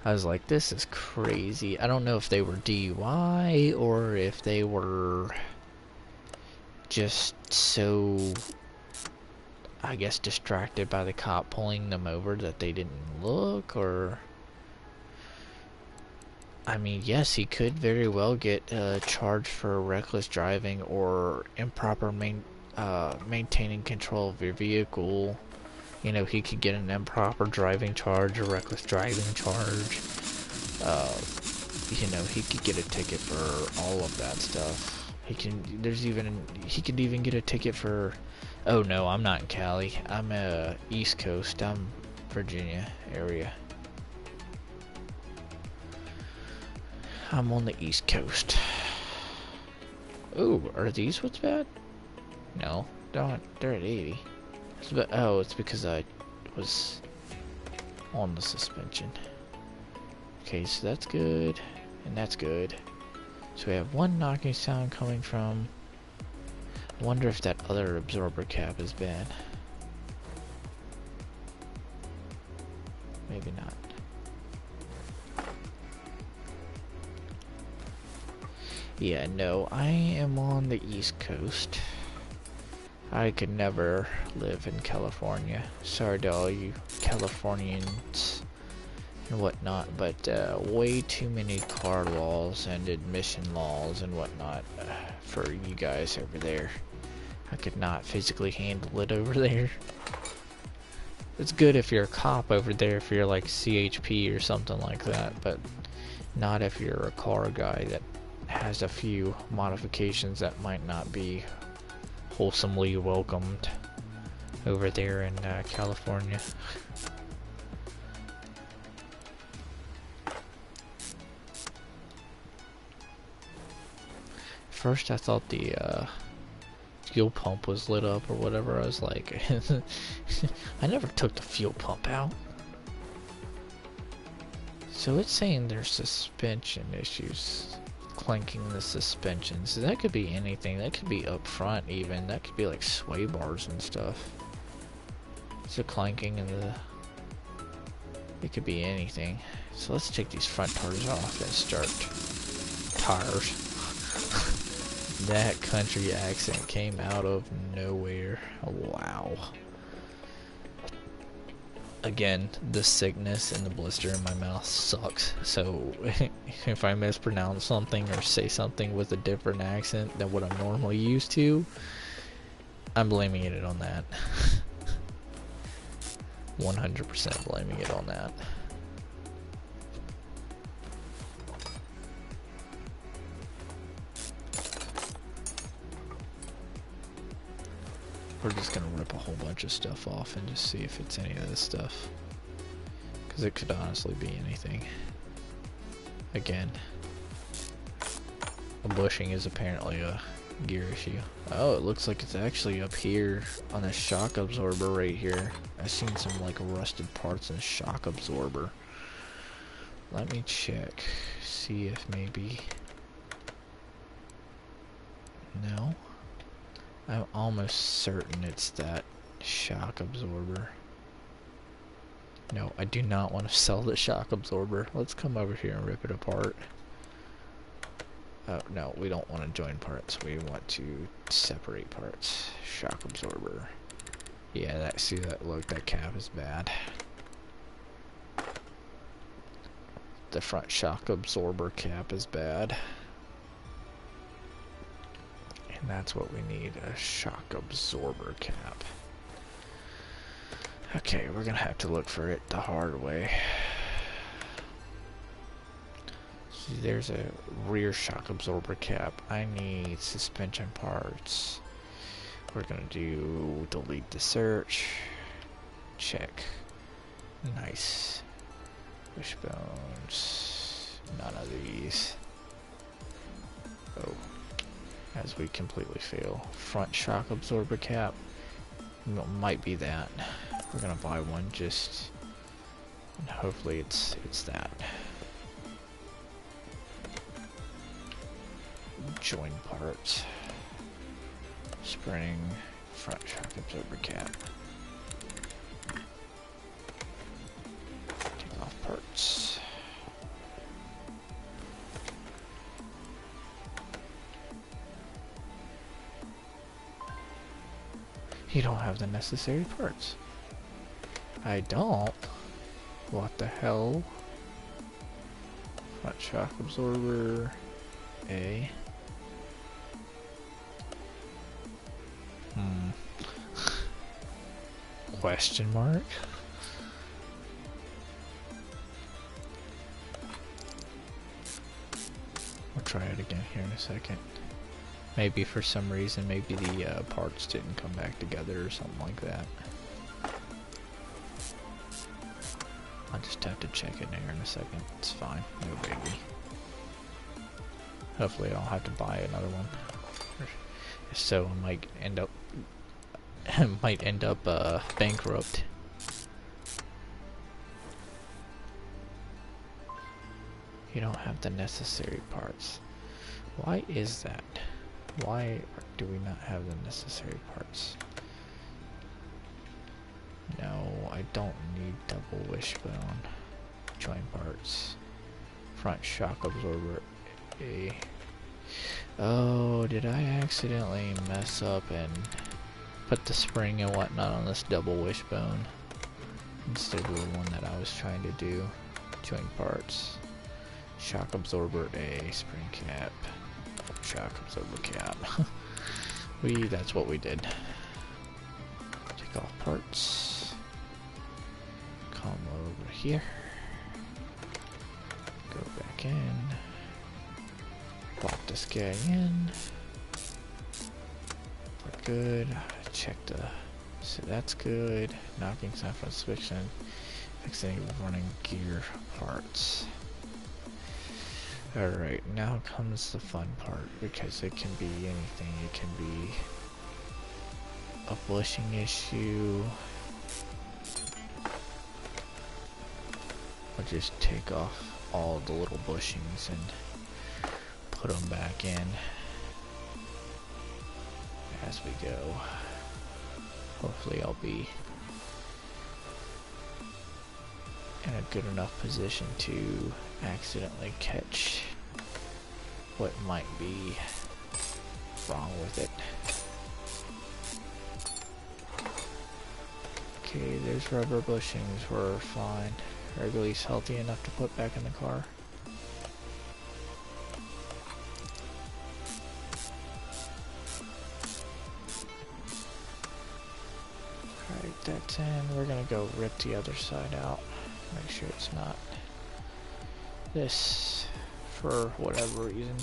I was like, this is crazy. I don't know if they were DUI or if they were just so, I guess, distracted by the cop pulling them over that they didn't look, or... I mean, yes, he could very well get charged for reckless driving or improper maintaining control of your vehicle. You know, he could get an improper driving charge, a reckless driving charge. You know, he could get a ticket for all of that stuff. He could even get a ticket for... Oh no, I'm not in Cali. I'm East Coast. I'm Virginia area. I'm on the East Coast. Ooh, are these what's bad? No, they're at 80. It's because I was on the suspension. Okay, so that's good, and that's good. So we have one knocking sound coming from... I wonder if that other absorber cap is bad. Maybe not. Yeah, no, I am on the East Coast. I could never live in California. Sorry to all you Californians and whatnot, but way too many car laws and admission laws and whatnot for you guys over there. I could not physically handle it over there. It's good if you're a cop over there, if you're like CHP or something like that, but not if you're a car guy that has a few modifications that might not be wholesomely welcomed over there in California. First I thought the fuel pump was lit up or whatever. I was like, I never took the fuel pump out. So it's saying there's suspension issues. Clanking the suspension, so that could be anything. That could be up front even. That could be like sway bars and stuff. So clanking in the... It could be anything. So let's take these front tires off and start tires. That country accent came out of nowhere. Wow. Again, the sickness and the blister in my mouth sucks, so if I mispronounce something or say something with a different accent than what I'm normally used to, I'm blaming it on that. 100% blaming it on that. We're just gonna rip a whole bunch of stuff off and just see if it's any of this stuff. Because it could honestly be anything. Again, the bushing is apparently a gear issue. Oh, it looks like it's actually up here on the shock absorber right here. I've seen some like rusted parts in the shock absorber. Let me check, see if maybe... No. I'm almost certain it's that shock absorber. No, I do not want to sell the shock absorber. Let's come over here and rip it apart. Oh, no, we don't want to join parts. We want to separate parts. Shock absorber. Yeah, see that, look, that cap is bad. The front shock absorber cap is bad. And that's what we need, a shock absorber cap. Okay, we're gonna have to look for it the hard way. See, there's a rear shock absorber cap. I need suspension parts. We're gonna do delete the search. Check. Nice. Wishbones. None of these. Oh. As we completely fail. Front shock absorber cap. Might be that. We're gonna buy one just, and hopefully it's that. Join parts. Spring. Front shock absorber cap. Take off parts. You don't have the necessary parts. I don't? What the hell? Front shock absorber. A. Question mark? We'll try it again here in a second. Maybe for some reason, maybe the parts didn't come back together or something like that. I'll just have to check it here in a second. It's fine, no biggie. Hopefully I don't have to buy another one. If so, I might end up bankrupt. You don't have the necessary parts. Why is that? Why do we not have the necessary parts? No, I don't need double wishbone. Join parts. Front shock absorber A. Oh, did I accidentally mess up and put the spring and whatnot on this double wishbone instead of the one that I was trying to do? Join parts. Shock absorber A, spring cap. Shock absorber cap. That's what we did. Take off parts. Come over here. Go back in. Pop this guy in. We're good. Check so that's good. Knocking sign for inspection. Fixing running gear parts. Alright, now comes the fun part, because it can be anything. It can be a bushing issue. I'll just take off all the little bushings and put them back in as we go. Hopefully I'll be in a good enough position to accidentally catch what might be wrong with it. Okay, there's rubber bushings, we're fine. Are at least healthy enough to put back in the car. Alright, that's in. We're gonna go rip the other side out. Make sure it's not this for whatever reason.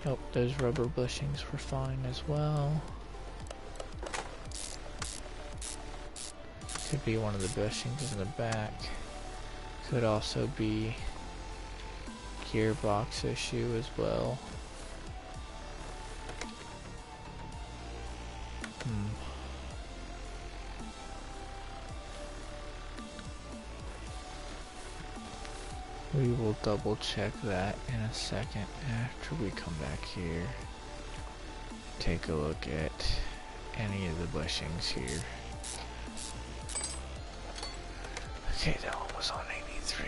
Nope, those rubber bushings were fine as well. Could be one of the bushings in the back. Could also be gearbox issue as well. We will double check that in a second after we come back here. Take a look at any of the bushings here. Okay, that one was on 83.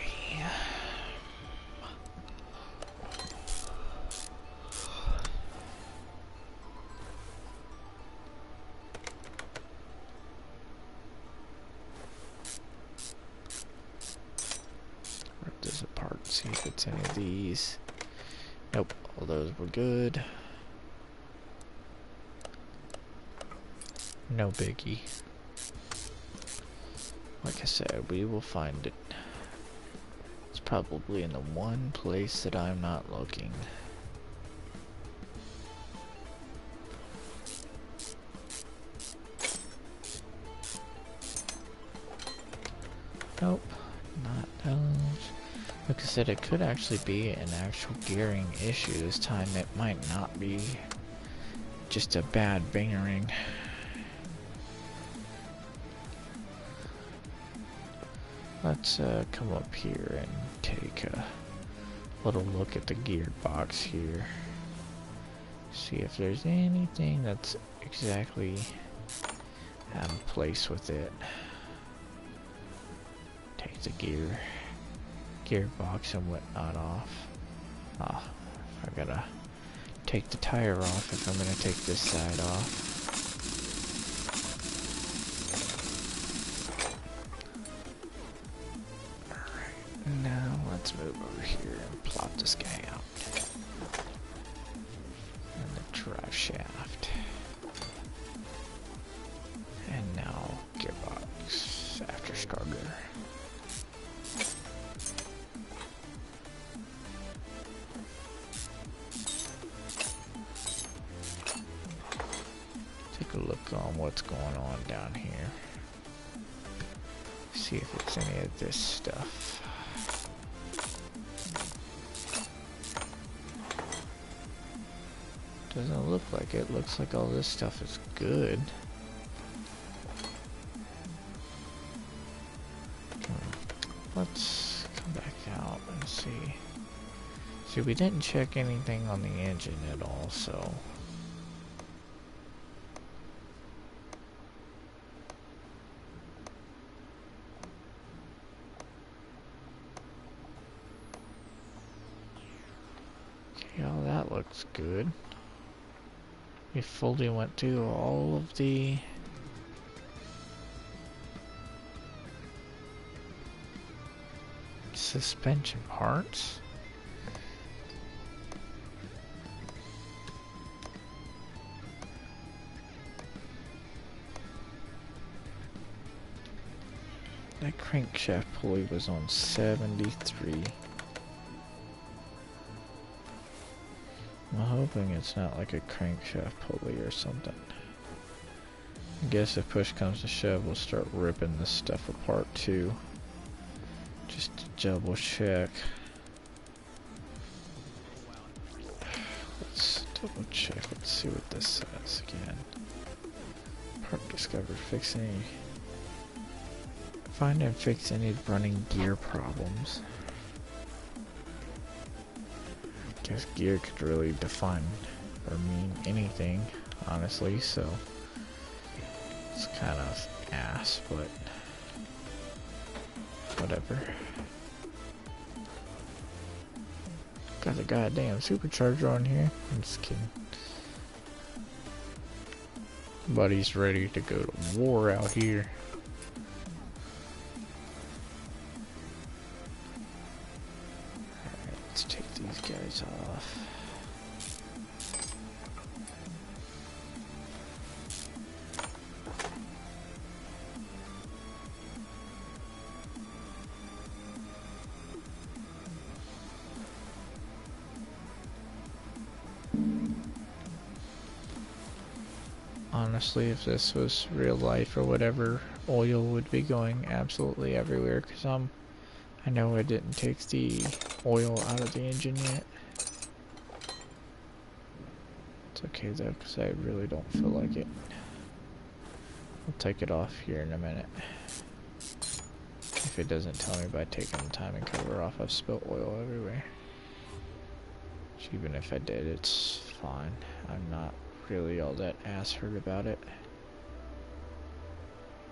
Rip this apart, see if it's any of these. Nope, all those were good. No biggie. Like I said, we will find it. It's probably in the one place that I'm not looking. Nope, not those. Like I said, it could actually be an actual gearing issue this time. It might not be just a bad bearing. Let's come up here and take a little look at the gearbox here. See if there's anything that's exactly out of place with it. Take the gearbox and whatnot off. Ah, I gotta take the tire off if I'm gonna take this side off. Now let's move over here and plop this guy out. And the drive shaft. And now gearbox after starter. Take a look on what's going on down here. See if it's any of this stuff. Doesn't look like it. Looks like all this stuff is good. Let's come back out and see. See, we didn't check anything on the engine at all, so. Okay, all that looks good. We fully went through all of the suspension parts. That crankshaft pulley was on 73. I'm hoping it's not like a crankshaft pulley or something. I guess if push comes to shove, we'll start ripping this stuff apart too. Just to double check. Let's double check. Let's see what this says again. Part discovered. Fix any. Find and fix any running gear problems. Guess gear could really define or mean anything, honestly, so it's kind of ass, but whatever. Got the goddamn supercharger on here. I'm just kidding. Buddy's ready to go to war out here. Alright, let's take these guys off. Honestly, if this was real life or whatever, oil would be going absolutely everywhere, because I know I didn't take the oil out of the engine yet. It's okay though, because I really don't feel like it. I'll take it off here in a minute. if it doesn't tell me by taking the timing cover off. I've spilled oil everywhere. Which even if I did, it's fine. I'm not really all that ass hurt about it.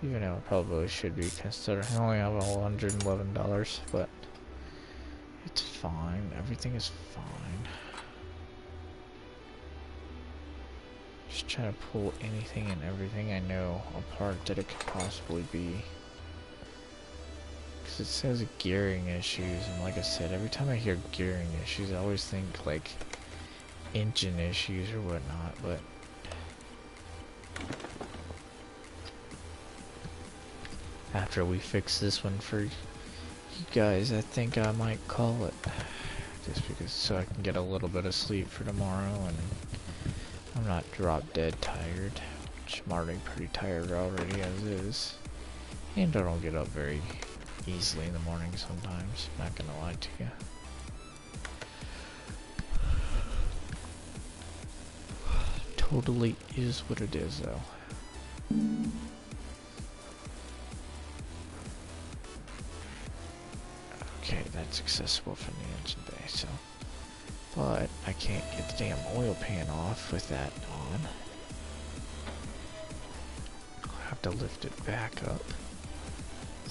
Even though it probably should be, considering I only have $111, but it's fine. Everything is fine. Just trying to pull anything and everything I know apart that it could possibly be. Because it says gearing issues, and like I said, every time I hear gearing issues, I always think like engine issues or whatnot, but after we fix this one for you guys, I think I might call it. Just because, so I can get a little bit of sleep for tomorrow, and I'm not drop dead tired, which I'm already pretty tired already as is. And I don't get up very easily in the morning sometimes, not gonna lie to you. Totally is what it is though. Okay, that's accessible from the engine bay, so. But I can't get the damn oil pan off with that on. I'll have to lift it back up.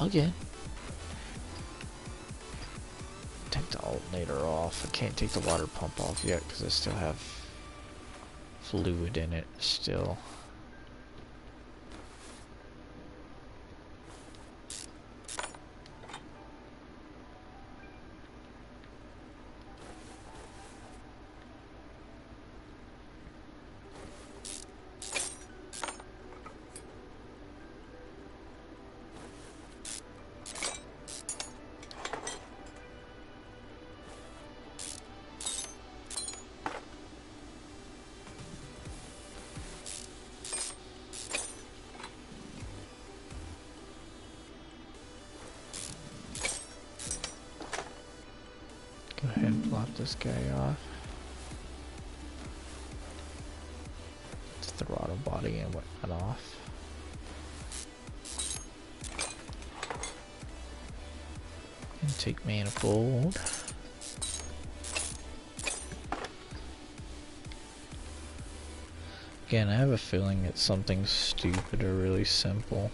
Again. Take the alternator off. I can't take the water pump off yet because I still have fluid in it still. Go ahead and flop this guy off. It's the throttle body and whatnot off. Intake manifold. Again, I have a feeling it's something stupid or really simple.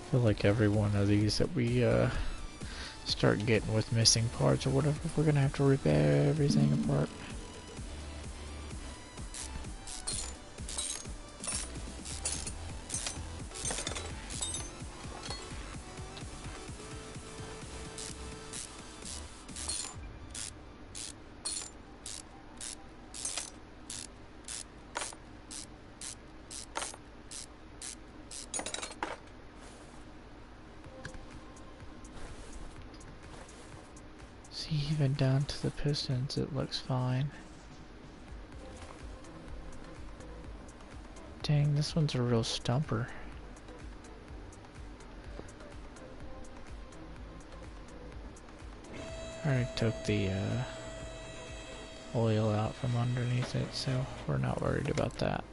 I feel like every one of these that we start getting with missing parts or whatever, we're gonna have to rip everything apart. See, even down to the pistons, it looks fine. Dang, this one's a real stumper. I already took the oil out from underneath it, so we're not worried about that.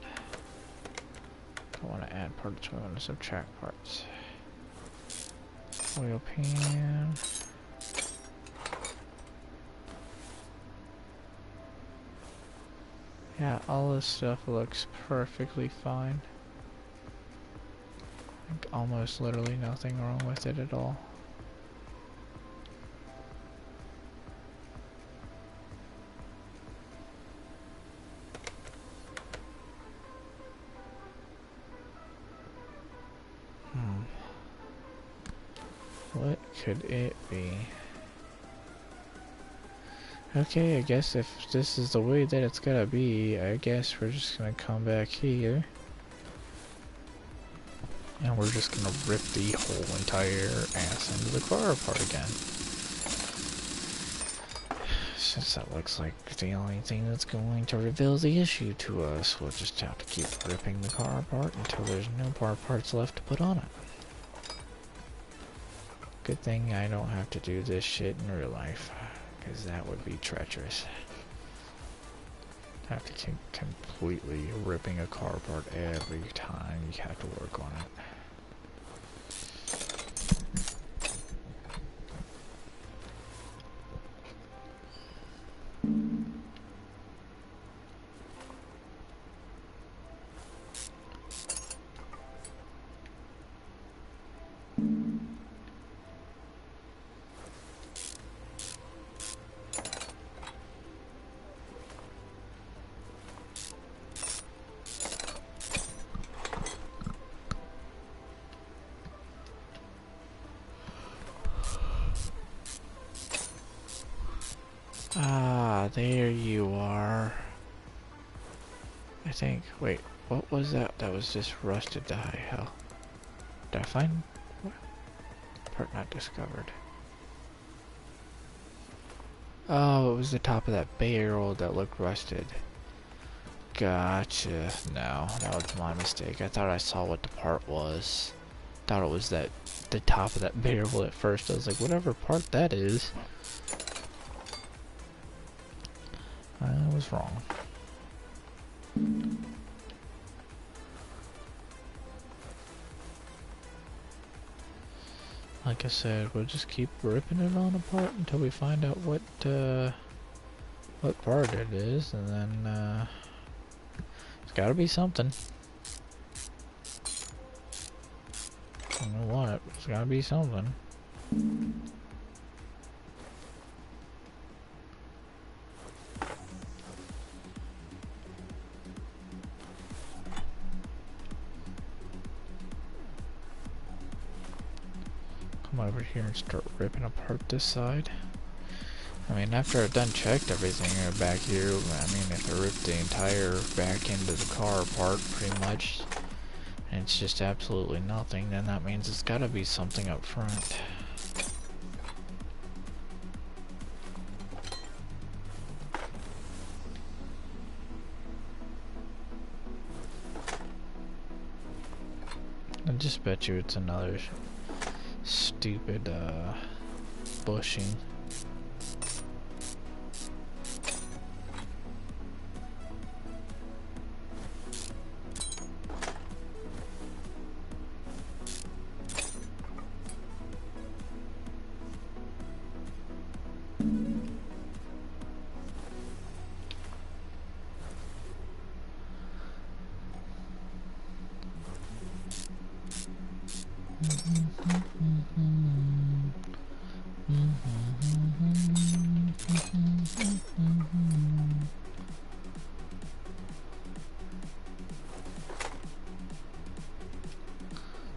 Don't want to add parts, we want to subtract parts. Oil pan. Yeah, all this stuff looks perfectly fine. Like almost literally nothing wrong with it at all. What could it be? Okay, I guess if this is the way that it's gotta be, I guess we're just gonna come back here. And we're just gonna rip the whole entire ass into the car apart again. Since that looks like the only thing that's going to reveal the issue to us, we'll just have to keep ripping the car apart until there's no parts left to put on it. Good thing I don't have to do this shit in real life, because that would be treacherous. Have to keep completely ripping a car apart every time you have to work on it. Ah, there you are. I think, wait, what was that? That was just rusted to high hell. Did I find what? Part not discovered? Oh, it was the top of that barrel that looked rusted. Gotcha. No, that was my mistake. I thought I saw what the part was. Thought it was the top of that barrel at first. I was like, whatever part that is. I was wrong. Like I said, we'll just keep ripping it on apart until we find out what part it is, and then it's gotta be something. I don't know what, it's gotta be something. Come over here and start ripping apart this side. I mean, after I've done checked everything back here, I mean, if I rip the entire back end of the car apart pretty much, and it's just absolutely nothing, then that means it's gotta be something up front. I just bet you it's another stupid bushing.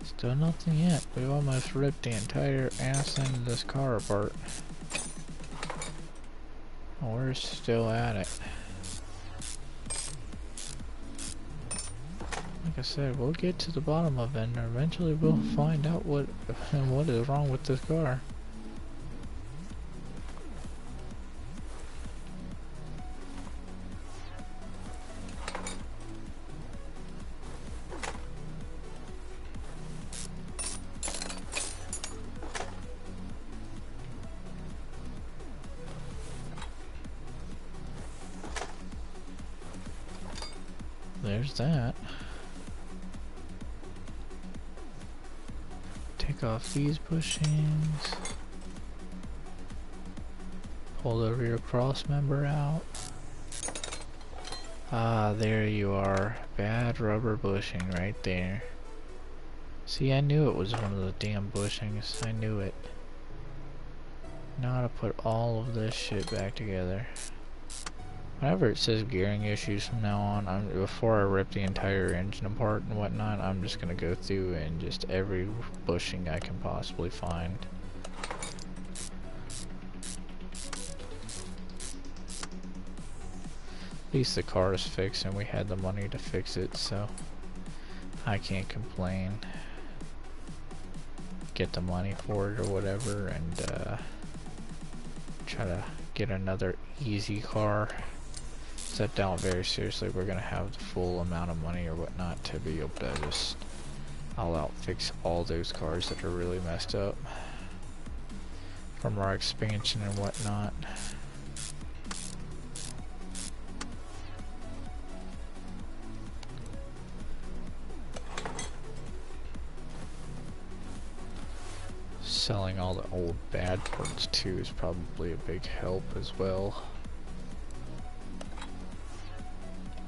Still nothing yet. We've almost ripped the entire ass end of this car apart. We're still at it. Like I said, we'll get to the bottom of it, and eventually we'll find out what is wrong with this car. There's that. Take off these bushings. Pull the rear cross member out. Ah, there you are. Bad rubber bushing right there. See, I knew it was one of the damn bushings. I knew it. Now to put all of this shit back together. Whenever it says gearing issues from now on, before I rip the entire engine apart and whatnot, I'm just gonna go through and just every bushing I can possibly find. At least the car is fixed and we had the money to fix it, so I can't complain. Get the money for it or whatever, and try to get another easy car. So I doubt very seriously we're gonna have the full amount of money or whatnot to be able to just all out fix all those cars that are really messed up from our expansion and whatnot. Selling all the old bad parts too is probably a big help as well.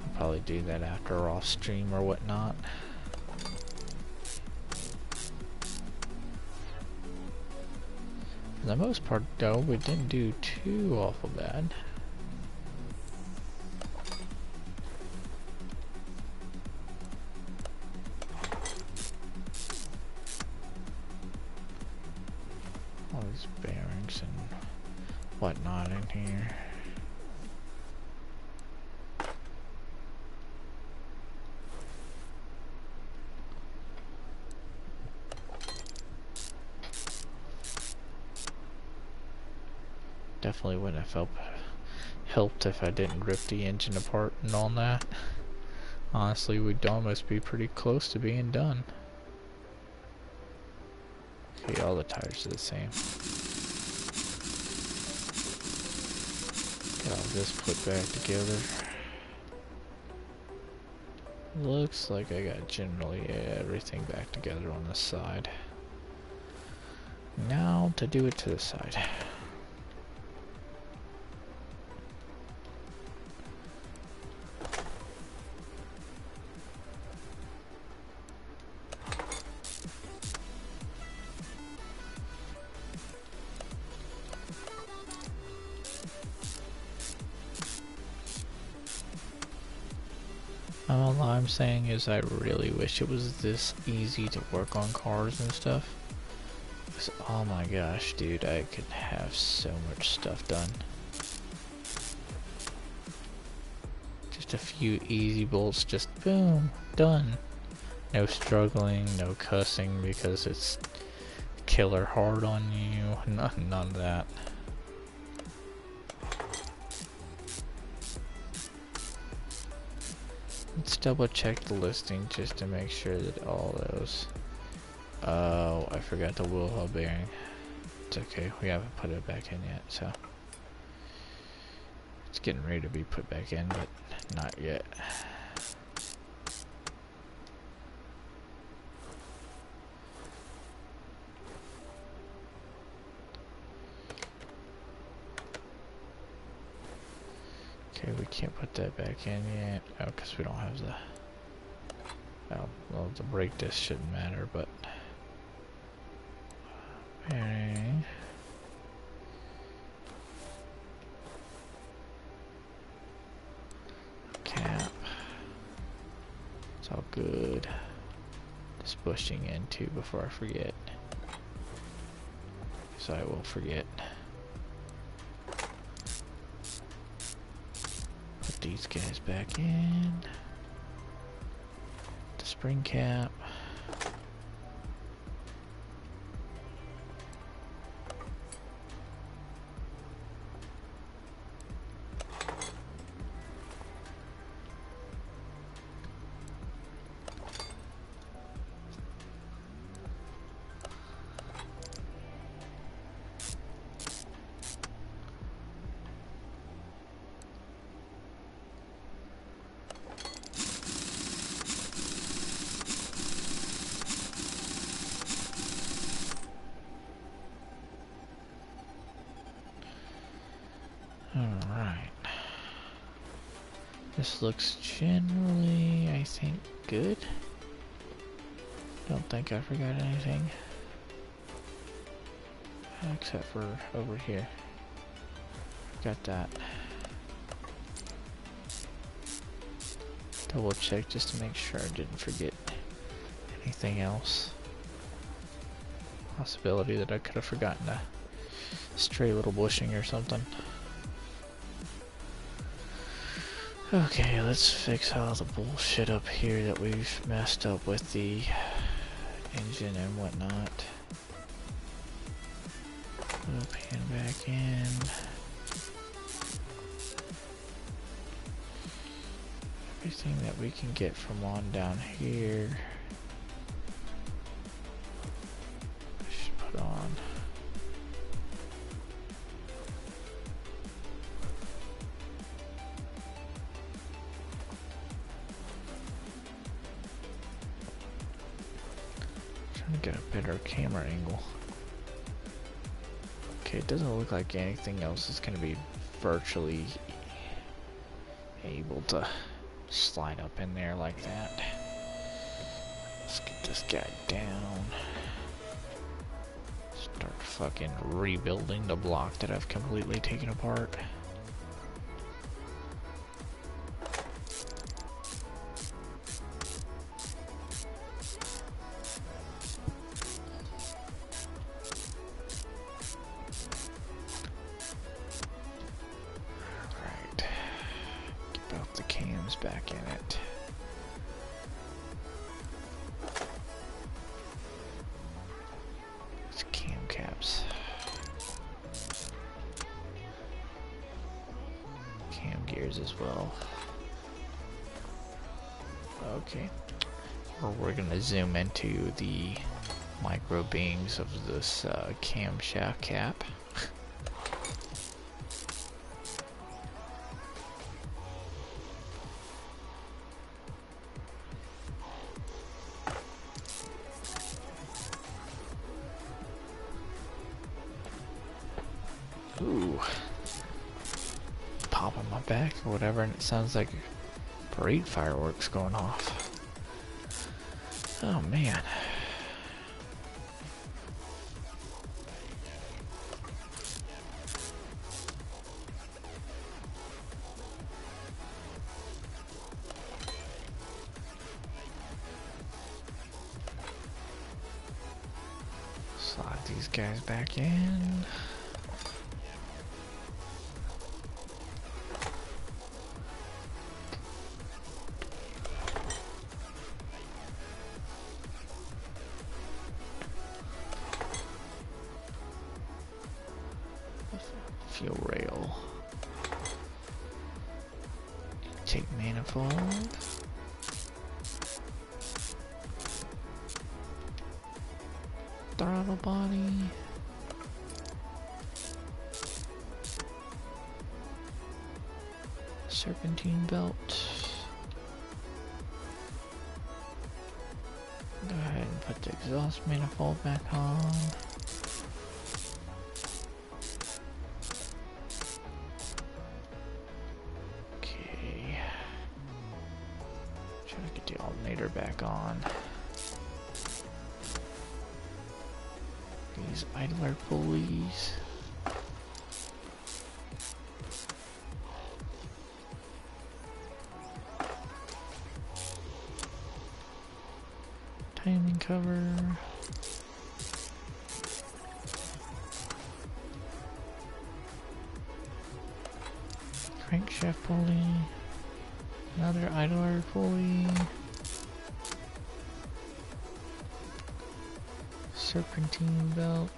I'll probably do that after off stream or whatnot. For the most part though, we didn't do too awful bad. All these bearings and whatnot in here. Definitely wouldn't have helped if I didn't rip the engine apart and all that. Honestly, we'd almost be pretty close to being done. Okay, all the tires are the same. Get all this put back together. Looks like I got generally everything back together on this side. Now to do it to the side. All I'm saying is I really wish it was this easy to work on cars and stuff. 'Cause, oh my gosh, dude, I could have so much stuff done. Just a few easy bolts, just boom, done. No struggling, no cussing because it's killer hard on you, none of that. Let's double check the listing just to make sure that all those... Oh, I forgot the wheel hub bearing. It's okay, we haven't put it back in yet, so... It's getting ready to be put back in, but not yet. Okay, we can't put that back in yet. Oh, because we don't have the... Oh, well, the brake disc shouldn't matter, but... Bearing... Cap... It's all good. Just bushing in too before I forget. So I will forget. Put these guys back in. The spring cap. Alright. This looks generally, I think, good. Don't think I forgot anything. Except for over here. Got that. Double check just to make sure I didn't forget anything else. Possibility that I could have forgotten a stray little bushing or something. Okay, let's fix all the bullshit up here that we've messed up with the engine and whatnot. We'll pan back in. Everything that we can get from on down here. I should put on. Trying to get a better camera angle. Okay, it doesn't look like anything else is going to be virtually able to slide up in there like that. Let's get this guy down. Start fucking rebuilding the block that I've completely taken apart. Back in it. It's cam caps. Cam gears as well. Okay. We're gonna zoom into the micro beams of this camshaft cap. Ooh. Pop on my back or whatever, and it sounds like parade fireworks going off. Oh man. Slide these guys back in. Fuel rail. Take manifold. Throttle body. Serpentine belt. Go ahead and put the exhaust manifold back on. The alternator back on. These idler pulleys. Timing cover. Crankshaft pulley. Another idler pulley. Serpentine belt.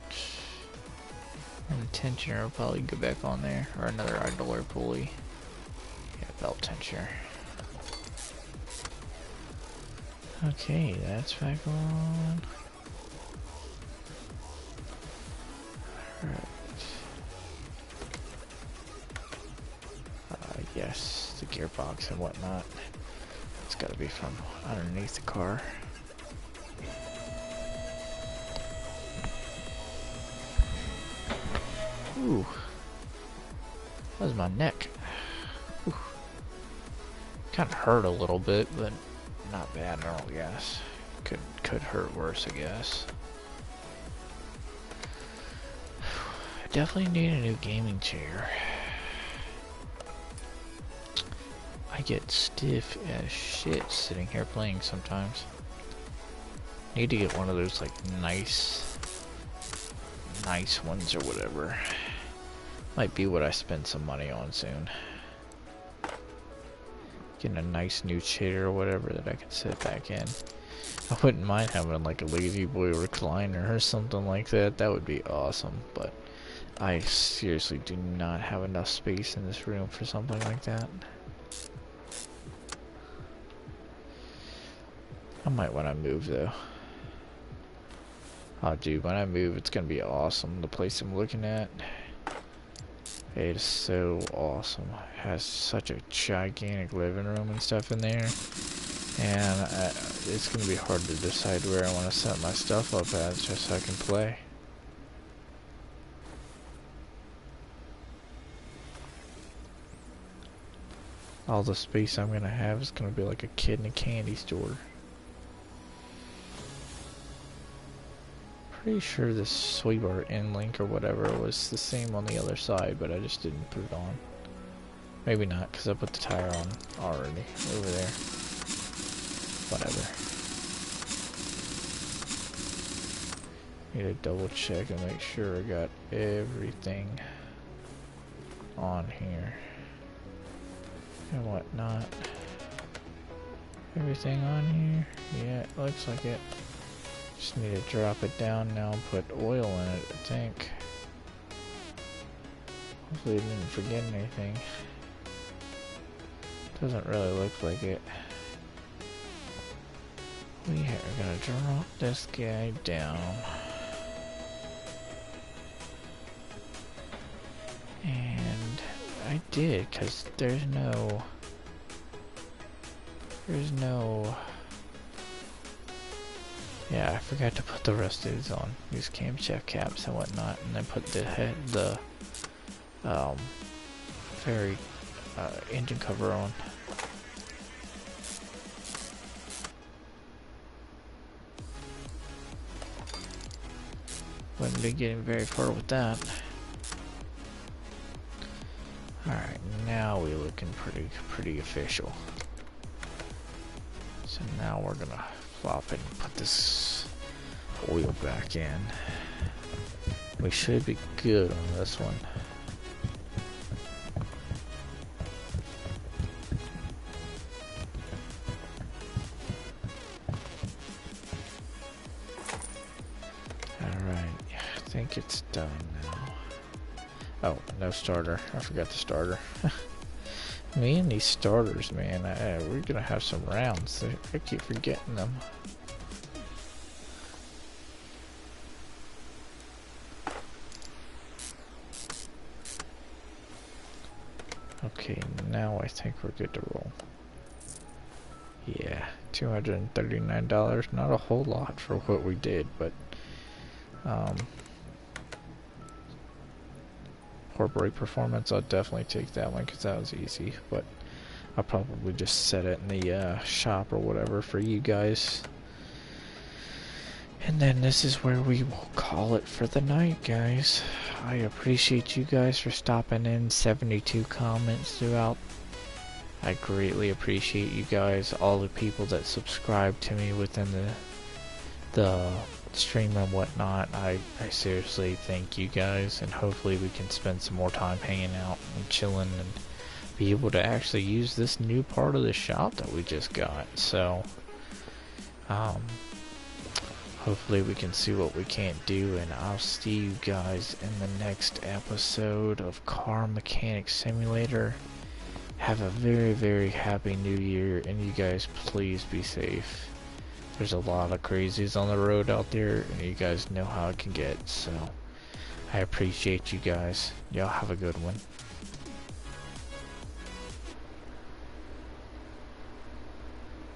And the tensioner will probably go back on there. Or another idler pulley. Yeah, belt tensioner. Okay, that's back on. Alright. Yes, the gearbox and whatnot. It's gotta be from underneath the car. Ooh. That was my neck. Kind of hurt a little bit, but not bad, I don't guess. Could hurt worse, I guess. I definitely need a new gaming chair. I get stiff as shit sitting here playing sometimes. Need to get one of those like nice ones or whatever. Might be what I spend some money on soon. Getting a nice new chair or whatever that I can sit back in. I wouldn't mind having like a lazy boy recliner or something like that. That would be awesome, but I seriously do not have enough space in this room for something like that. I might want to move though. Oh dude, when I move it's gonna be awesome. The place I'm looking at, it is so awesome. It has such a gigantic living room and stuff in there. And it's gonna be hard to decide where I want to set my stuff up at just so I can play. All the space I'm gonna have is gonna be like a kid in a candy store. Pretty sure this sweeper end link or whatever was the same on the other side, but I just didn't put it on. Maybe not, because I put the tire on already over there. Whatever. Need to double check and make sure I got everything on here and whatnot. Everything on here? Yeah, it looks like it. Just need to drop it down now and put oil in it, I think. Hopefully I didn't forget anything. Doesn't really look like it. We are gonna drop this guy down. And I did, because there's no... Yeah, I forgot to put the rest of these on. These camshaft caps and whatnot, and then put the engine cover on. Wouldn't be getting very far with that. Alright, now we're looking pretty official. So now we're gonna flop it and put this oil back in. We should be good on this one. Alright, I think it's done now. Oh, no starter. I forgot the starter. Me and these starters, man, we're gonna have some rounds. I keep forgetting them. Okay, now I think we're good to roll. Yeah, $239. Not a whole lot for what we did, but corporate performance, I'll definitely take that one because that was easy, but I'll probably just set it in the shop or whatever for you guys. And then this is where we will call it for the night, guys. I appreciate you guys for stopping in. 72 comments throughout. I greatly appreciate you guys, all the people that subscribe to me within the stream and whatnot. I seriously thank you guys, and hopefully we can spend some more time hanging out and chilling and be able to actually use this new part of the shop that we just got. So hopefully we can see what we can't do, and I'll see you guys in the next episode of Car Mechanic Simulator. Have a very happy new year, and you guys please be safe. There's a lot of crazies on the road out there, and you guys know how it can get, so I appreciate you guys. Y'all have a good one.